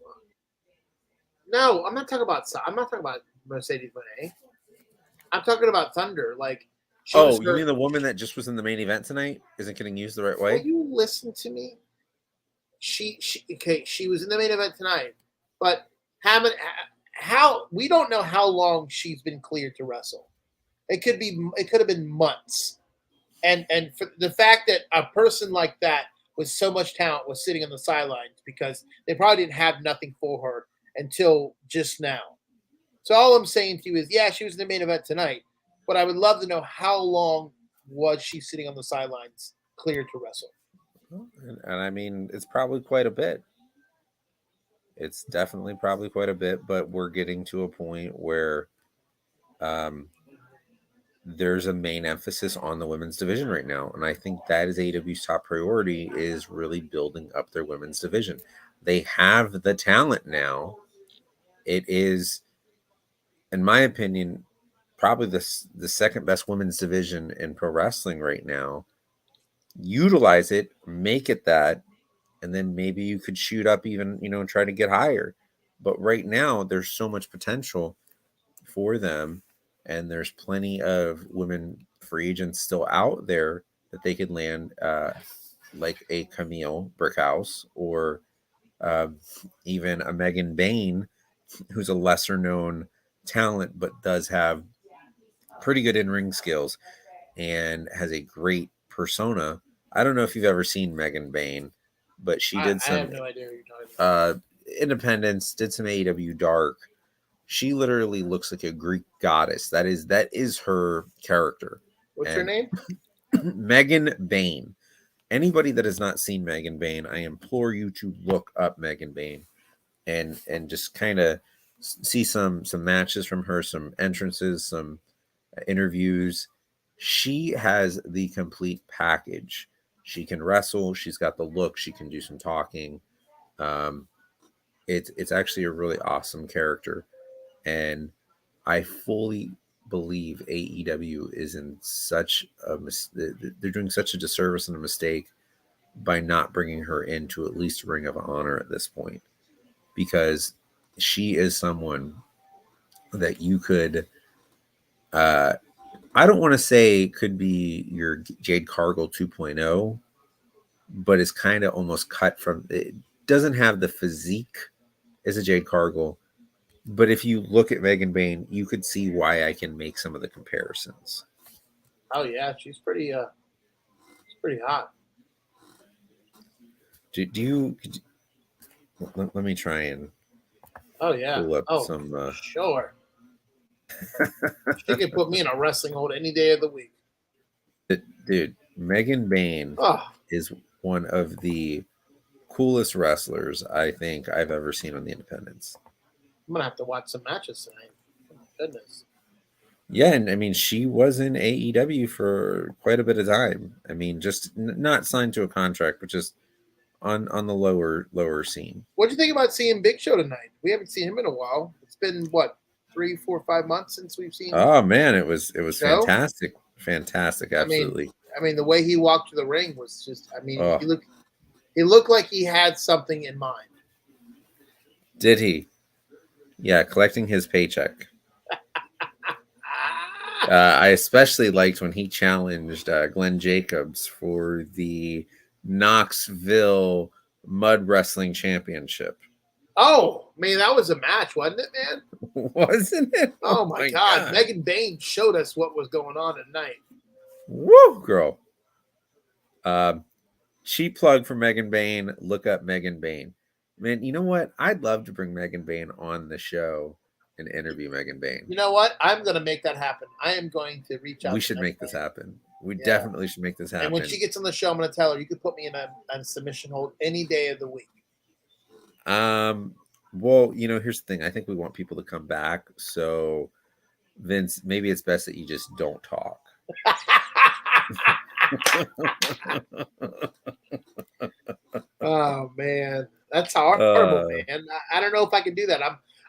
No, I'm not talking about Mercedes Moné. I'm talking about Thunder. Like, you mean the woman that just was in the main event tonight isn't getting used the right way? Will you listen to me? She was in the main event tonight, but we don't know how long she's been cleared to wrestle. It could have been months, and for the fact that a person like that with so much talent was sitting on the sidelines because they probably didn't have nothing for her until just now. So all I'm saying to you is, yeah, she was in the main event tonight, but I would love to know how long was she sitting on the sidelines cleared to wrestle. And I mean, it's probably quite a bit. It's definitely probably quite a bit, but we're getting to a point where there's a main emphasis on the women's division right now. And I think that is AEW's top priority, is really building up their women's division. They have the talent now. It is, in my opinion, probably the second best women's division in pro wrestling right now. Utilize it, make it that, and then maybe you could shoot up even, and try to get higher. But right now, there's so much potential for them, and there's plenty of women free agents still out there that they could land, like a Camille Brickhouse or even a Megan Bain, who's a lesser known talent but does have pretty good in-ring skills and has a great persona. I don't know if you've ever seen Megan Bain, but she did some I have no idea what you're talking about. Independence, did some AEW Dark. She literally looks like a Greek goddess. That is her character. What's her name? Megan Bain. Anybody that has not seen Megan Bain, I implore you to look up Megan Bain and just kind of see some matches from her, some entrances, some interviews. She has the complete package. She can wrestle. She's got the look. She can do some talking. it's actually a really awesome character, and I fully believe AEW is in such a they're doing such a disservice and a mistake by not bringing her into at least Ring of Honor at this point, because she is someone that you could I don't want to say could be your Jade Cargill 2.0, but it's kind of almost cut from it. Doesn't have the physique as a Jade Cargill, but if you look at Megan Bayne, you could see why I can make some of the comparisons. Oh yeah, she's pretty hot. Do you? Let me try and Oh yeah. pull up Oh, some. sure. She could put me in a wrestling hold any day of the week. Dude, Megan Bayne is one of the coolest wrestlers I think I've ever seen on the independents. I'm gonna have to watch some matches tonight. Oh, my goodness. Yeah, and I mean, she was in AEW for quite a bit of time. I mean, just not signed to a contract, but just on the lower scene. What do you think about seeing Big Show tonight? We haven't seen him in a while. It's been what, 3, 4, 5 months since we've seen. Oh man, it was Show? fantastic, absolutely. I mean, the way he walked to the ring was just. I mean, he looked like he had something in mind. Did he? Yeah, collecting his paycheck. I especially liked when he challenged Glenn Jacobs for the Knoxville Mud Wrestling Championship. Oh, man, that was a match, wasn't it, man? Wasn't it? Oh, my God. Megan Bayne showed us what was going on at night. Woo, girl. Cheap plug for Megan Bayne. Look up Megan Bayne. Man, you know what? I'd love to bring Megan Bayne on the show and interview Megan Bayne. You know what? I'm going to make that happen. I am going to reach out. We should make this happen. We definitely should make this happen. And when she gets on the show, I'm going to tell her you could put me in a submission hold any day of the week. Well, you know, here's the thing. I think we want people to come back. So, Vince, maybe it's best that you just don't talk. Oh man, that's horrible, man. I don't know if I can do that.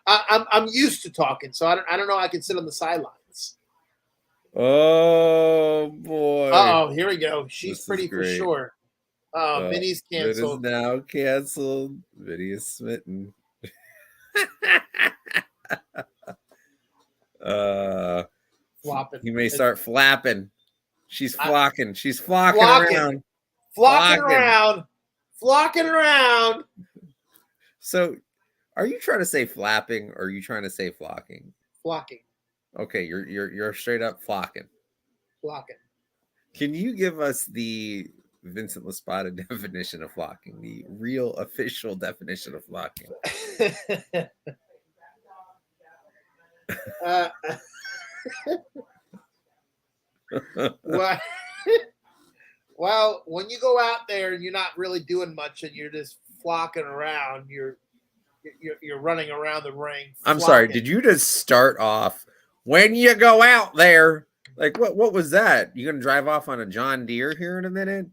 I'm used to talking, so I don't know. I can sit on the sidelines. Oh boy! Oh, here we go. She's pretty for sure. Vinny's canceled. It is now canceled. Vinny is smitten. Flopping. He may start flapping. She's flocking. She's flocking around. Flocking around. So, are you trying to say flapping or are you trying to say flocking? Flocking. Okay, you're straight up flocking. Flocking. Can you give us the Vincent LaSpada definition of flocking, the real official definition of flocking? Well, when you go out there and you're not really doing much and you're just flocking around, you're running around the ring. I'm sorry, did you just start off when you go out there? Like what was that? You gonna drive off on a John Deere here in a minute?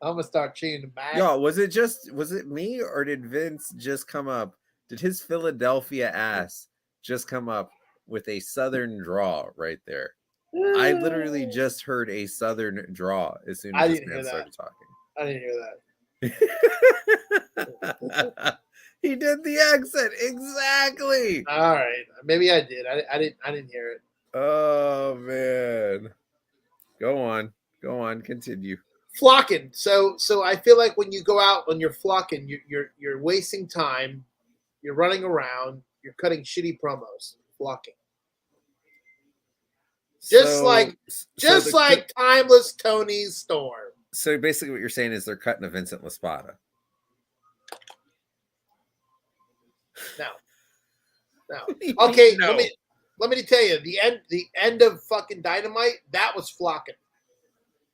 I'm gonna start cheating back. Yo, was it me or did Vince just come up? Did his Philadelphia ass just come up with a southern draw right there? I literally just heard a southern draw as soon as this man started talking. I didn't hear that. He did the accent exactly. All right, maybe I did. I didn't hear it. Oh man, go on, continue. Flocking. So I feel like when you go out when you're flocking, you're wasting time. You're running around. You're cutting shitty promos. Flocking. Just like Timeless Tony's Storm. So basically what you're saying is they're cutting a Vincent LaSpada. No. Okay, no. Let me tell you, the end of fucking Dynamite, that was flocking.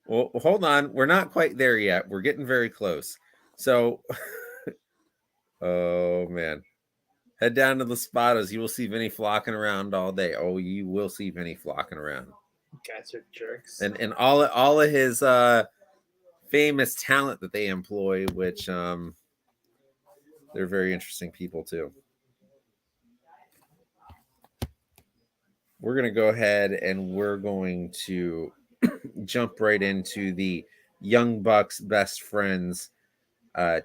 Well, hold on. We're not quite there yet. We're getting very close. So oh man. Head down to the Spadas. You will see Vinny flocking around all day. Oh, you will see Vinny flocking around. You guys are jerks. And all of his famous talent that they employ, which They're very interesting people too. We're going to go ahead and we're going to jump right into the Young Bucks Best Friends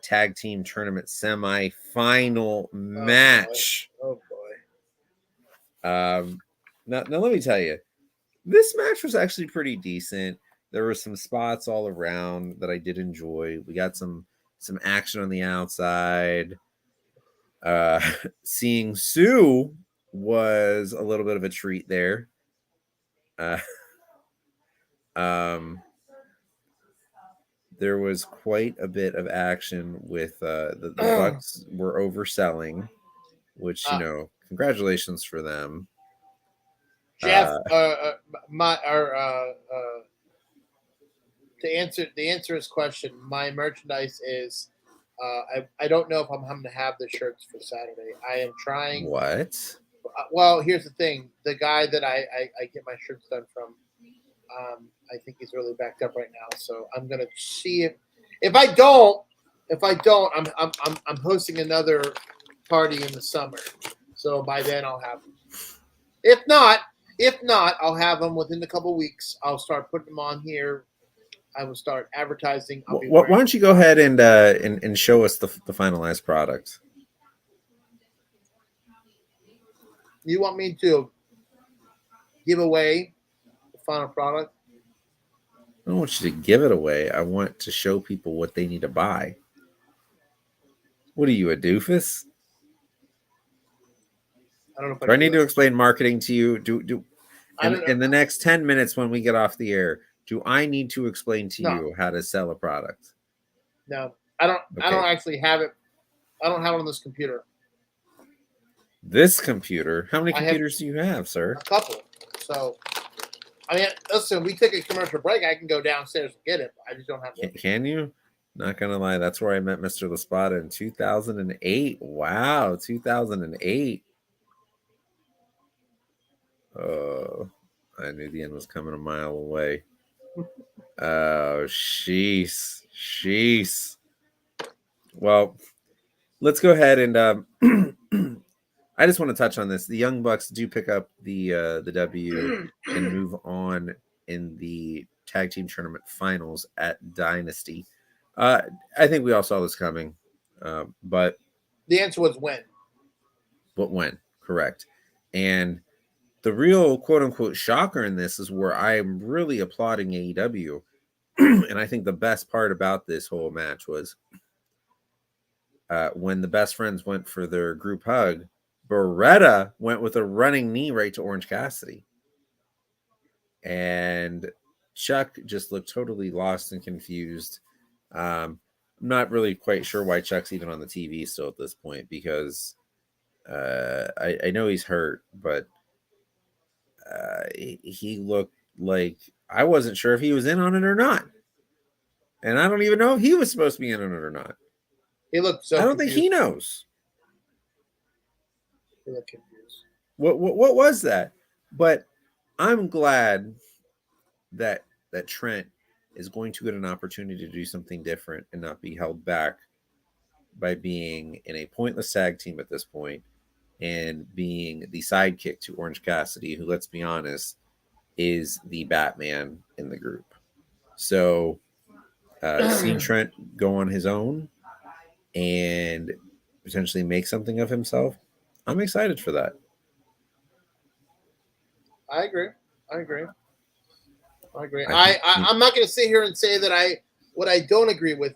tag team tournament semi-final match. Oh boy. Now let me tell you, this match was actually pretty decent. There were some spots all around that I did enjoy. We got some action on the outside. Seeing Sue was a little bit of a treat there. There was quite a bit of action with the Bucks were overselling, which congratulations for them. Jeff, to answer his question, my merchandise is I don't know if I'm going to have the shirts for Saturday. I am trying. What? Well, here's the thing: the guy that I get my shirts done from, I think he's really backed up right now. So I'm gonna see if I don't, I'm hosting another party in the summer. So by then I'll have them. If not, I'll have them within a couple weeks. I'll start putting them on here. I will start advertising. Why don't you go ahead and show us the finalized product? You want me to give away the final product? I don't want you to give it away. I want to show people what they need to buy. What are you, a doofus? I don't know if do I need to explain marketing to you? In the next 10 minutes when we get off the air, do I need to explain to you how to sell a product? No, I don't. Okay. I don't actually have it. I don't have it on this computer. This computer? How many computers do you have, sir? A couple. So, I mean, listen, we take a commercial break. I can go downstairs and get it. I just don't have it. Can you? Not going to lie. That's where I met Mr. LaSpada in 2008. Wow, 2008. Oh, I knew the end was coming a mile away. Oh, sheesh. Well, let's go ahead and I just want to touch on this. The Young Bucks do pick up the W and move on in the tag team tournament finals at Dynasty. I think we all saw this coming, but the answer was when. But when? Correct. And the real quote unquote shocker in this is where I am really applauding AEW. And I think the best part about this whole match was when the best friends went for their group hug, Beretta went with a running knee right to Orange Cassidy. And Chuck just looked totally lost and confused. I'm not really quite sure why Chuck's even on the TV still at this point, because I know he's hurt, but he looked like I wasn't sure if he was in on it or not. And I don't even know if he was supposed to be in on it or not. He looked so I don't confused. think he knows. He looked confused. What was that? But I'm glad that Trent is going to get an opportunity to do something different and not be held back by being in a pointless tag team at this point and being the sidekick to Orange Cassidy, who, let's be honest, is the Batman in the group. So seeing Trent go on his own and potentially make something of himself, I'm excited for that. I agree. I'm not going to sit here and say that what I don't agree with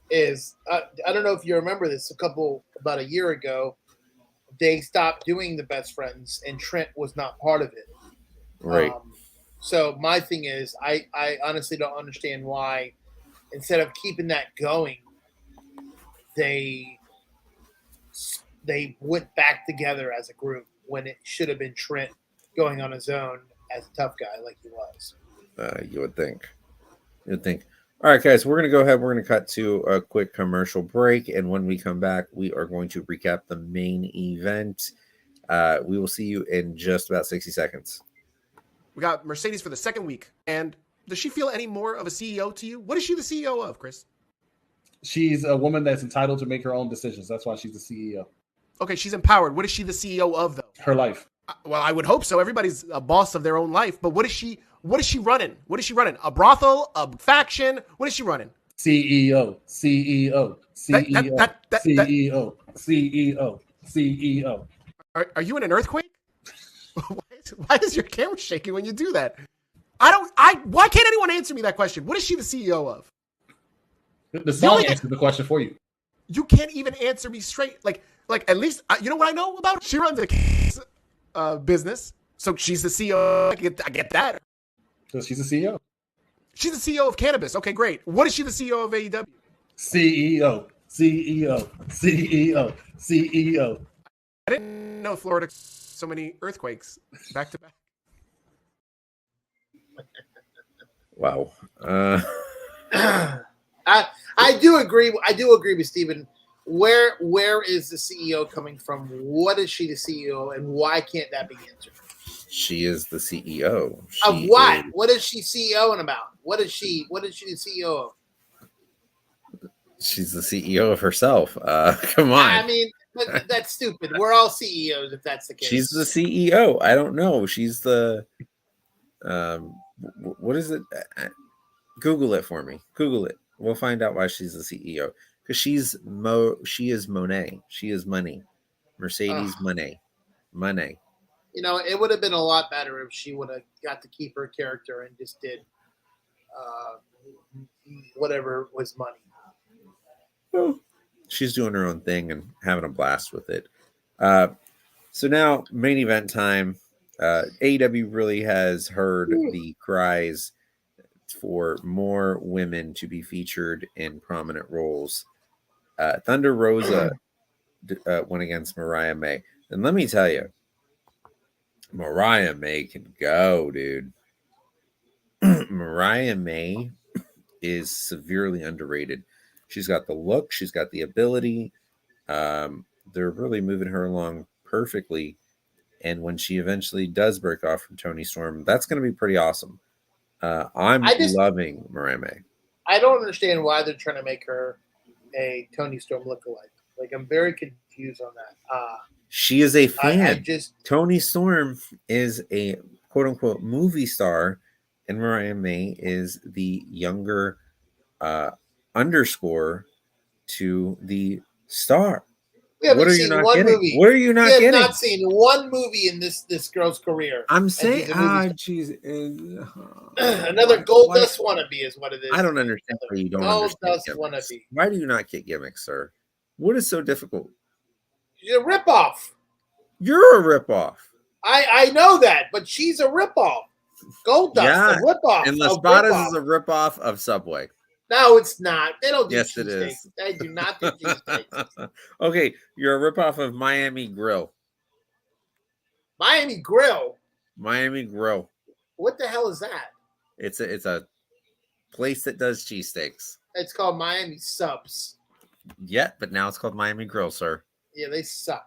is I don't know if you remember this, about a year ago, they stopped doing the best friends and Trent was not part of it. Right. So my thing is, I honestly don't understand why, instead of keeping that going, they went back together as a group when it should have been Trent going on his own as a tough guy like he was. You would think. All right, guys, we're going to go ahead. We're going to cut to a quick commercial break. And when we come back, we are going to recap the main event. We will see you in just about 60 seconds. We got Mercedes for the second week. And does she feel any more of a CEO to you? What is she the CEO of, Chris? She's a woman that's entitled to make her own decisions. That's why she's the CEO. Okay, she's empowered. What is she the CEO of, though? Her life. Well, I would hope so. Everybody's a boss of their own life. But what is she running? What is she running? A brothel? A faction? What is she running? CEO. CEO. CEO. CEO. CEO. CEO. Are you in an earthquake? Why is your camera shaking when you do that? Why can't anyone answer me that question? What is she the CEO of? The song answered the question for you. You can't even answer me straight. Like at least, you know what I know about her? She runs a business. So she's the CEO. I get that. So she's the CEO. She's the CEO of cannabis. Okay, great. What is she the CEO of AEW? CEO. CEO. CEO. CEO. I didn't know Florida so many earthquakes back to back. Wow. I do agree. I do agree with Steven. Where is the CEO coming from? What is she the CEO, and why can't that be answered? She is the CEO. Of what? What is she CEOing about? What is she the CEO of? She's the CEO of herself. Come on. I mean, but that's stupid. We're all CEOs if that's the case. She's the CEO. I don't know. She's the what is it? Google it for me. Google it. We'll find out why she's the CEO. Because she is Monet. She is money. Mercedes Monet. Money. You know, it would have been a lot better if she would have got to keep her character and just did whatever was money. Well, she's doing her own thing and having a blast with it. So now, main event time. AEW really has heard the cries for more women to be featured in prominent roles. Thunder Rosa went against Mariah May. And let me tell you, Mariah May can go, dude. Mariah May is severely underrated. She's got the look. She's got the ability. They're really moving her along perfectly. And when she eventually does break off from Toni Storm, that's going to be pretty awesome. I'm loving Mariah May. I don't understand why they're trying to make her a Toni Storm lookalike. Like, I'm very confused on that. She is a fan. I Toni Storm is a quote-unquote movie star, and Mariah May is the younger underscore to the star. We haven't seen one movie. What are you not getting? We have not seen one movie in this girl's career. I'm saying, geez. Another Gold Dust wannabe is what it is. I don't understand why you don't Gold understand Dust wannabe. Why do you not get gimmicks, sir? What is so difficult? She's a ripoff. You're a ripoff. I know that, but she's a ripoff. Gold Dust, a ripoff. And LaSpada is a ripoff of Subway. No, it's not. They don't do yes, it is. Steaks. They do not do cheesesteaks. Okay, you're a ripoff of Miami Grill. Miami Grill? Miami Grill. What the hell is that? It's a place that does cheesesteaks. It's called Miami Subs. Yeah, but now it's called Miami Grill, sir. Yeah, they suck.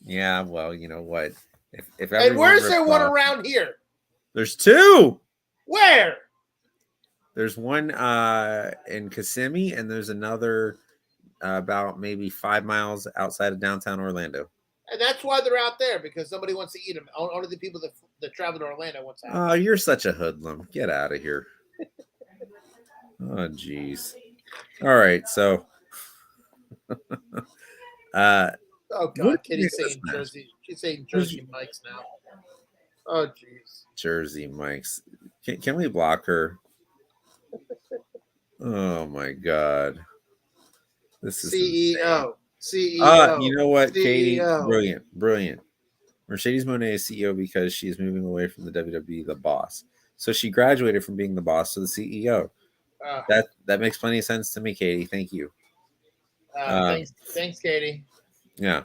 Yeah, well, you know what? If and where's there one around here? There's two. Where? There's one in Kissimmee, and there's another about maybe 5 miles outside of downtown Orlando. And that's why they're out there, because somebody wants to eat them. Only the people that travel to Orlando want to have them. Oh, you're such a hoodlum. Get out of here. Oh, jeez. All right, so. Oh, God. Kitty's saying Jersey. She's saying Jersey Mike's now. Oh, jeez. Jersey Mike's. Can we block her? Oh my God! This is CEO. CEO. You know what, CEO. Katie? Brilliant. Mercedes Monet is CEO because she is moving away from the WWE, the boss. So she graduated from being the boss to the CEO. That makes plenty of sense to me, Katie. Thank you. Thanks, Katie. Yeah.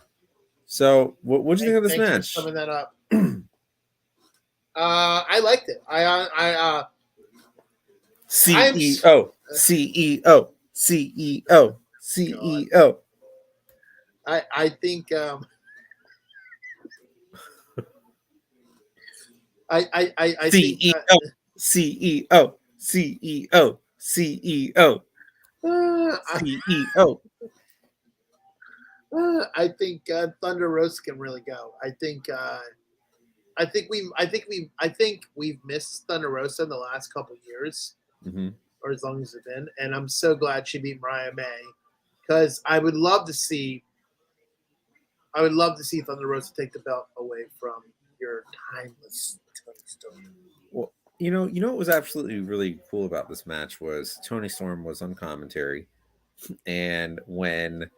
So, what do you think of this match? For summing that up. I liked it. CEO. I think CEO. CEO. I think Thunder Rosa can really go. I think we've missed Thunder Rosa in the last couple of years, or as long as it's been. And I'm so glad she beat Mariah May, because I would love to see Thunder Rosa take the belt away from your timeless Tony Storm. Well, what was absolutely really cool about this match was Tony Storm was on commentary, and when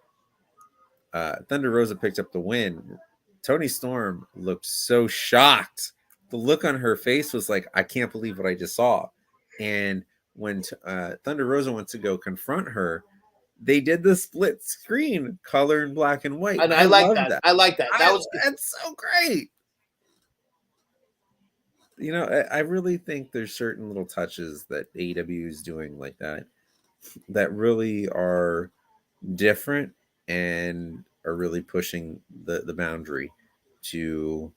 Thunder Rosa picked up the win, Tony Storm looked so shocked. The look on her face was like, I can't believe what I just saw. And when Thunder Rosa went to go confront her, they did the split screen, color in black and white. And I like that. I like that. That's so great. I really think there's certain little touches that AEW is doing like that really are different and are really pushing the boundary to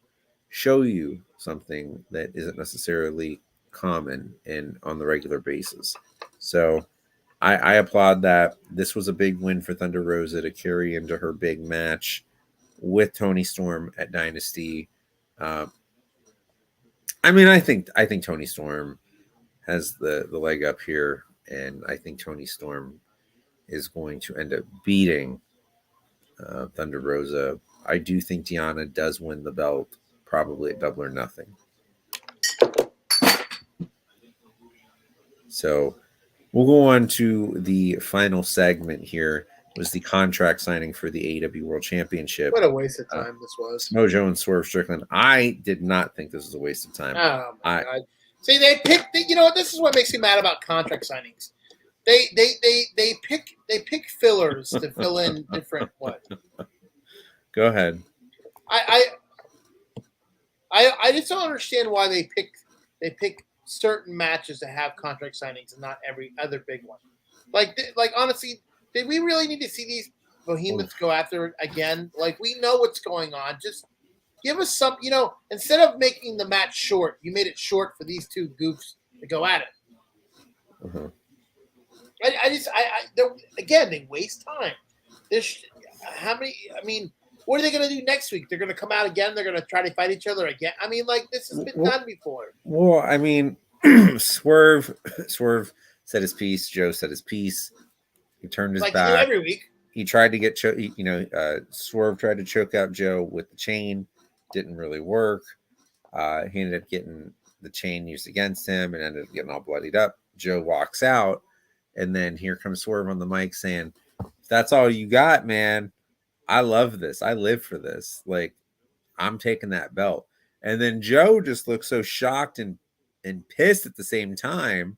show you something that isn't necessarily common and on the regular basis. So I applaud that. This was a big win for Thunder Rosa to carry into her big match with Tony Storm at Dynasty. I think Tony Storm has the leg up here, and I think Tony Storm is going to end up beating Thunder Rosa. I do think Deonna does win the belt, probably at Double or Nothing. So we'll go on to the final segment here. Was the contract signing for the AEW World Championship. What a waste of time this was. Mojo and Swerve Strickland. I did not think this was a waste of time. Oh my God. See, they picked. This is what makes me mad about contract signings. They pick fillers to fill in different what. Go ahead. I just don't understand why they pick certain matches to have contract signings and not every other big one. Like honestly, did we really need to see these behemoths go after it again? Like, we know what's going on. Just give us some, instead of making the match short, you made it short for these two goofs to go at it. Uh-huh. They waste time. What are they going to do next week? They're going to come out again. They're going to try to fight each other again. This has been done before. Well, Swerve said his piece. Joe said his piece. He turned his back. Every week. He tried to get Swerve tried to choke out Joe with the chain. Didn't really work. He ended up getting the chain used against him and ended up getting all bloodied up. Joe walks out, and then here comes Swerve on the mic saying, "If that's all you got, man, I love this. I live for this. Like, I'm taking that belt." And then Joe just looks so shocked and pissed at the same time.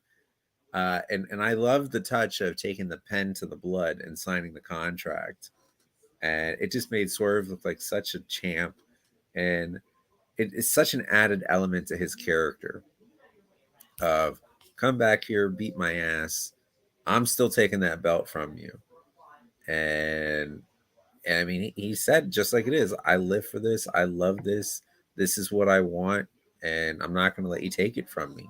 And I love the touch of taking the pen to the blood and signing the contract. And it just made Swerve look like such a champ. And it's such an added element to his character of come back here, beat my ass. I'm still taking that belt from you. And he said just like it is, I live for this. I love this. This is what I want. And I'm not going to let you take it from me.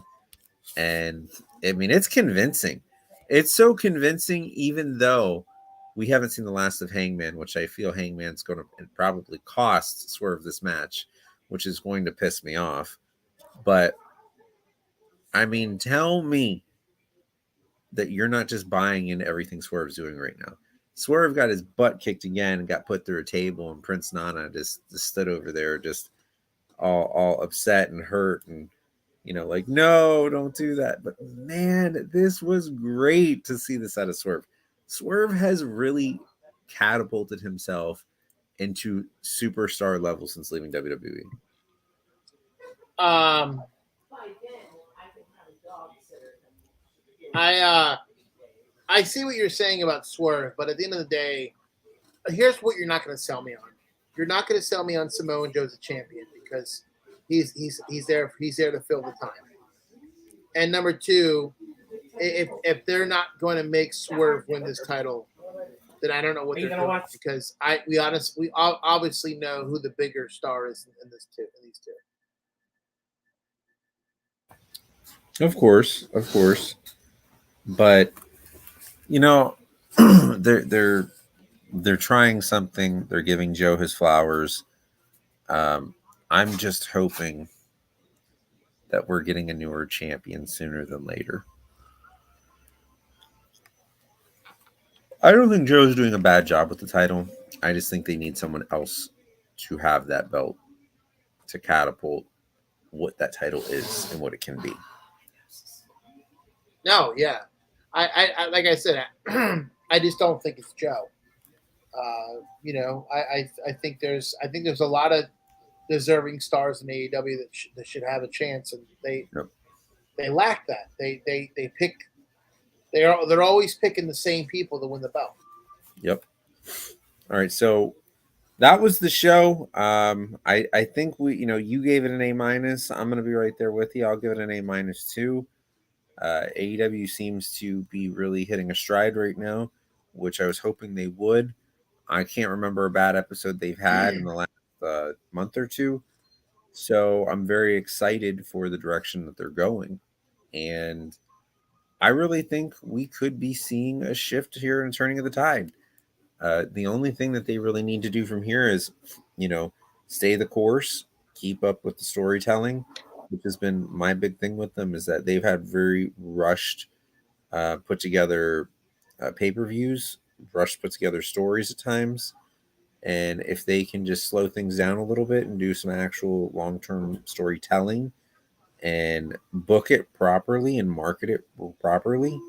And it's convincing. It's so convincing, even though we haven't seen the last of Hangman, which I feel Hangman's going to probably cost Swerve this match, which is going to piss me off. But tell me that you're not just buying into everything Swerve's doing right now. Swerve got his butt kicked again and got put through a table, and Prince Nana just stood over there, just all upset and hurt, and no, don't do that. But man, this was great to see this out of Swerve. Swerve has really catapulted himself into superstar level since leaving WWE. I see what you're saying about Swerve, but at the end of the day, here's what you're not going to sell me on. You're not going to sell me on Samoa Joe as a champion because he's there to fill the time. And number two, if they're not going to make Swerve win this title, then I don't know what they're doing because we obviously know who the bigger star is in these two. Of course. But You know, they're trying something. They're giving Joe his flowers. I'm just hoping that we're getting a newer champion sooner than later. I don't think Joe's doing a bad job with the title. I just think they need someone else to have that belt to catapult what that title is and what it can be. No, yeah, I like I said, I just don't think it's Joe. I think there's a lot of deserving stars in AEW that should have a chance, and Yep. they lack that. They pick they're always picking the same people to win the belt. Yep. All right. So that was the show. I think you gave it an A minus. I'm gonna be right there with you. I'll give it an A minus too. AEW seems to be really hitting a stride right now, which I was hoping they would. I can't remember a bad episode they've had in the last month or two. So I'm very excited for the direction that they're going. And I really think we could be seeing a shift here and turning of the tide. The only thing that they really need to do from here is, stay the course, keep up with the storytelling, which has been my big thing with them is that they've had very rushed, put together pay-per-views, rushed put together stories at times. And if they can just slow things down a little bit and do some actual long-term storytelling and book it properly and market it properly,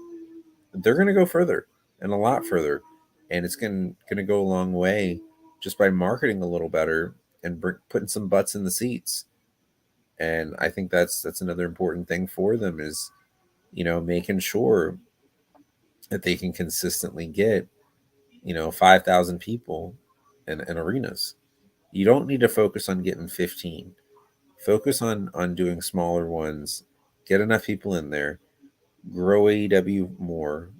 they're going to go further and a lot further. And it's going to go a long way just by marketing a little better and putting some butts in the seats. And I think that's another important thing for them is, making sure that they can consistently get, 5,000 people in arenas. You don't need to focus on getting 15. Focus on doing smaller ones. Get enough people in there. Grow AEW more,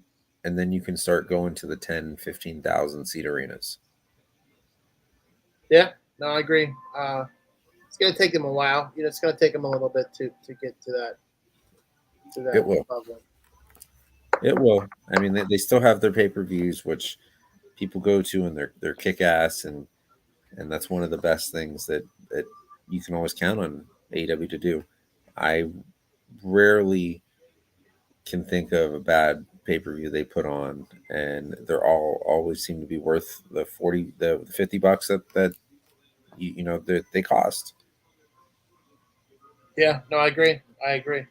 and then you can start going to the 10, 15,000 seat arenas. Yeah, no, I agree. It's going to take them a while. It's going to take them a little bit to get to that It will. level. It will. I mean, they still have their pay-per-views, which people go to, and they're kick-ass, and that's one of the best things that you can always count on AEW to do. I rarely can think of a bad pay-per-view they put on, and they're all always seem to be worth the $50 that that they cost. Yeah, no, I agree. I agree.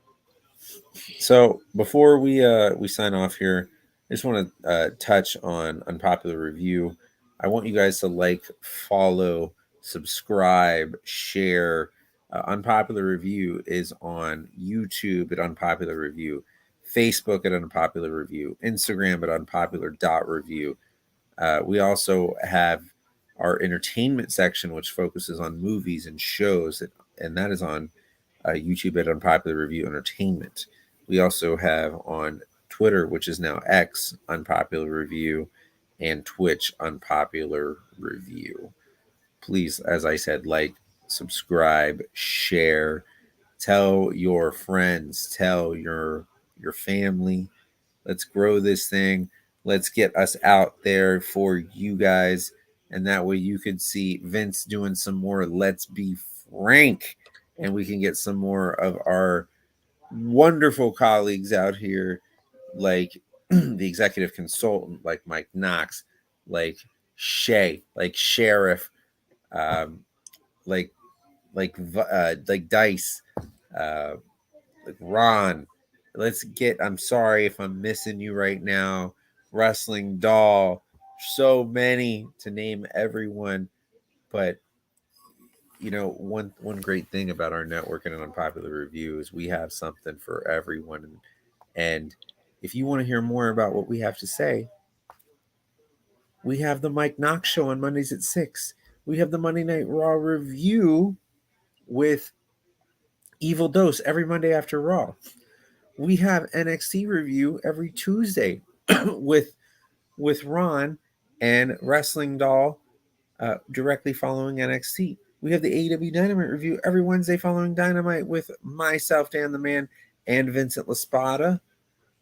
So before we sign off here, I just want to touch on unpopular review. I want you guys to like, follow, subscribe, share. Unpopular review is on YouTube at unpopular review, Facebook at unpopular review, Instagram at unpopular.review. We also have our entertainment section, which focuses on movies and shows, and that is on YouTube at Unpopular Review Entertainment. We also have on Twitter, which is now X, Unpopular Review, and Twitch, Unpopular Review. Please, as I said, like, subscribe, share, tell your friends, tell your family. Let's grow this thing. Let's get us out there for you guys. And that way you could see Vince doing some more Let's Be Frank. And we can get some more of our wonderful colleagues out here, like the executive consultant, like Mike Knox, like Shay, like Sheriff, um, like Dice, like Ron. Let's get. I'm sorry if I'm missing you right now. Wrestling Doll. So many to name everyone, but one great thing about our network and an unpopular review is we have something for everyone. And if you want to hear more about what we have to say, we have the Mike Knox show on Mondays at 6. We have the Monday Night Raw review with Evil Dose every Monday after Raw. We have NXT review every Tuesday with Ron and Wrestling Doll directly following NXT. We have the AEW Dynamite review every Wednesday following Dynamite with myself, Dan the Man, and Vincent LaSpada.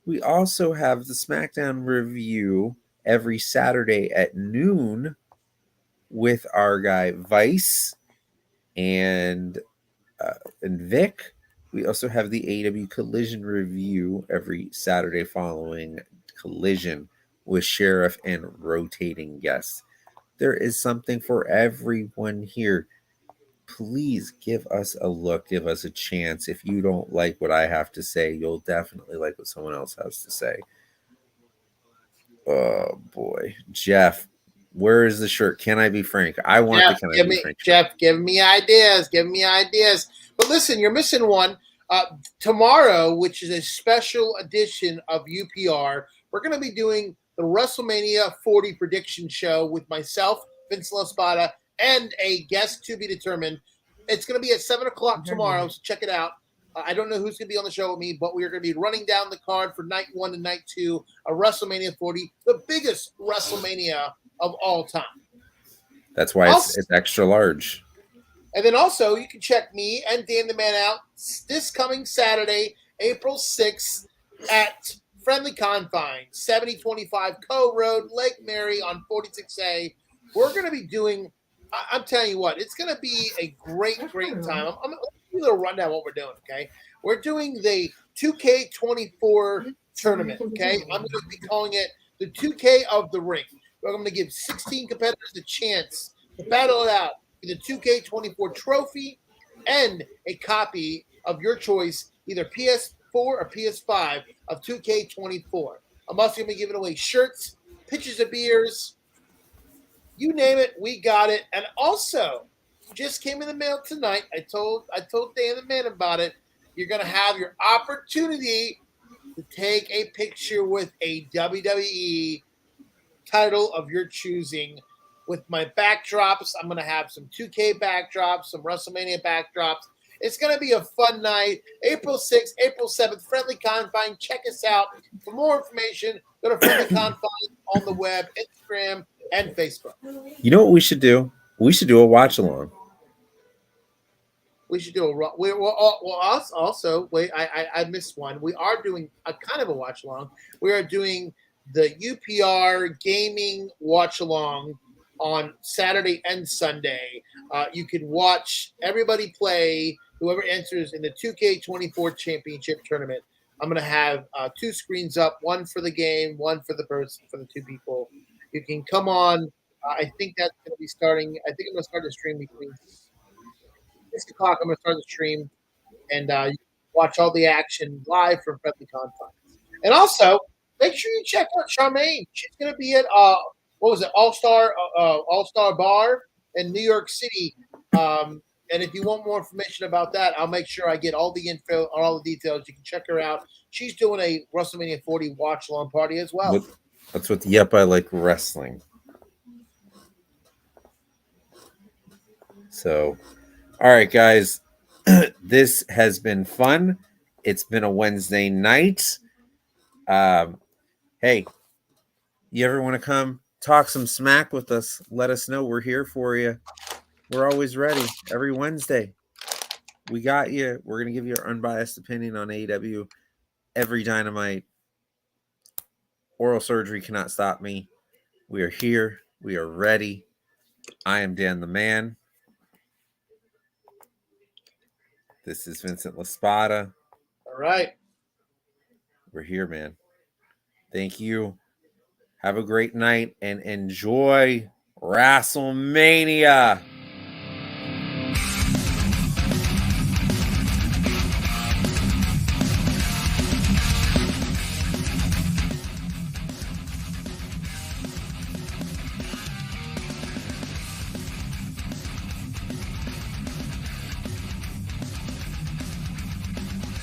We also have the SmackDown review every Saturday at noon with our guy Vice and Vic. We also have the AEW Collision review every Saturday following Collision with Sheriff and rotating guests. There is something for everyone here. Please give us a look, give us a chance. If you don't like what I have to say, you'll definitely like what someone else has to say. Oh boy, Jeff, where is the shirt? Can I be frank? I want Jeff, the Can I Be Frank shirt. Jeff, give me ideas. Give me ideas. But listen, you're missing one. Tomorrow, which is a special edition of UPR, we're going to be doing the WrestleMania 40 prediction show with myself, Vincent LaSpada, and a guest to be determined. It's going to be at 7 o'clock tomorrow, so check it out. I don't know who's going to be on the show with me, but we are going to be running down the card for night 1 and night 2 of WrestleMania 40, the biggest WrestleMania of all time. That's why it's extra large. And then also, you can check me and Dan the Man out this coming Saturday, April 6th at Friendly Confines, 7025 Co Road, Lake Mary on 46A. We're going to be doing, I'm telling you what, it's going to be a great time. I'm going to give you a little rundown of what we're doing, okay? We're doing the 2K24 tournament, okay? I'm going to be calling it the 2K of the Ring. We're going to give 16 competitors a chance to battle it out for the 2K24 trophy and a copy of your choice, either PS4 or PS5 of 2K24. I'm also going to be giving away shirts, pitchers of beers, you name it, we got it. And also, just came in the mail tonight. I told Dan the Man about it. You're going to have your opportunity to take a picture with a WWE title of your choosing. With my backdrops, I'm going to have some 2K backdrops, some WrestleMania backdrops. It's going to be a fun night. April 6th, April 7th, Friendly Confine. Check us out. For more information, go to Friendly Confine on the web, Instagram, and Facebook. You know what we should do? We should do a watch along. We should do also wait. I missed one. We are doing a kind of a watch along. We are doing the UPR gaming watch along on Saturday and Sunday. You can watch everybody play. Whoever enters in the 2K24 Championship Tournament. I'm going to have 2 screens up, one for the game, one for the person, for the 2 people. You can come on. I think that's going to be starting. I think I'm going to start the stream between 6 o'clock. I'm going to start the stream, and you can watch all the action live from Friendly Confines. And also, make sure you check out Charmaine. She's going to be at All Star Bar in New York City. And if you want more information about that, I'll make sure I get all the info, all the details. You can check her out. She's doing a WrestleMania 40 watch along party as well. That's what. Yep, I like wrestling. So, all right, guys, this has been fun. It's been a Wednesday night. Hey, you ever want to come talk some smack with us? Let us know. We're here for you. We're always ready. Every Wednesday, we got you. We're going to give you our unbiased opinion on AEW. Every Dynamite. Oral surgery cannot stop me. We are here. We are ready. I am Dan the Man. This is Vincent LaSpada. All right. We're here, man. Thank you. Have a great night and enjoy WrestleMania.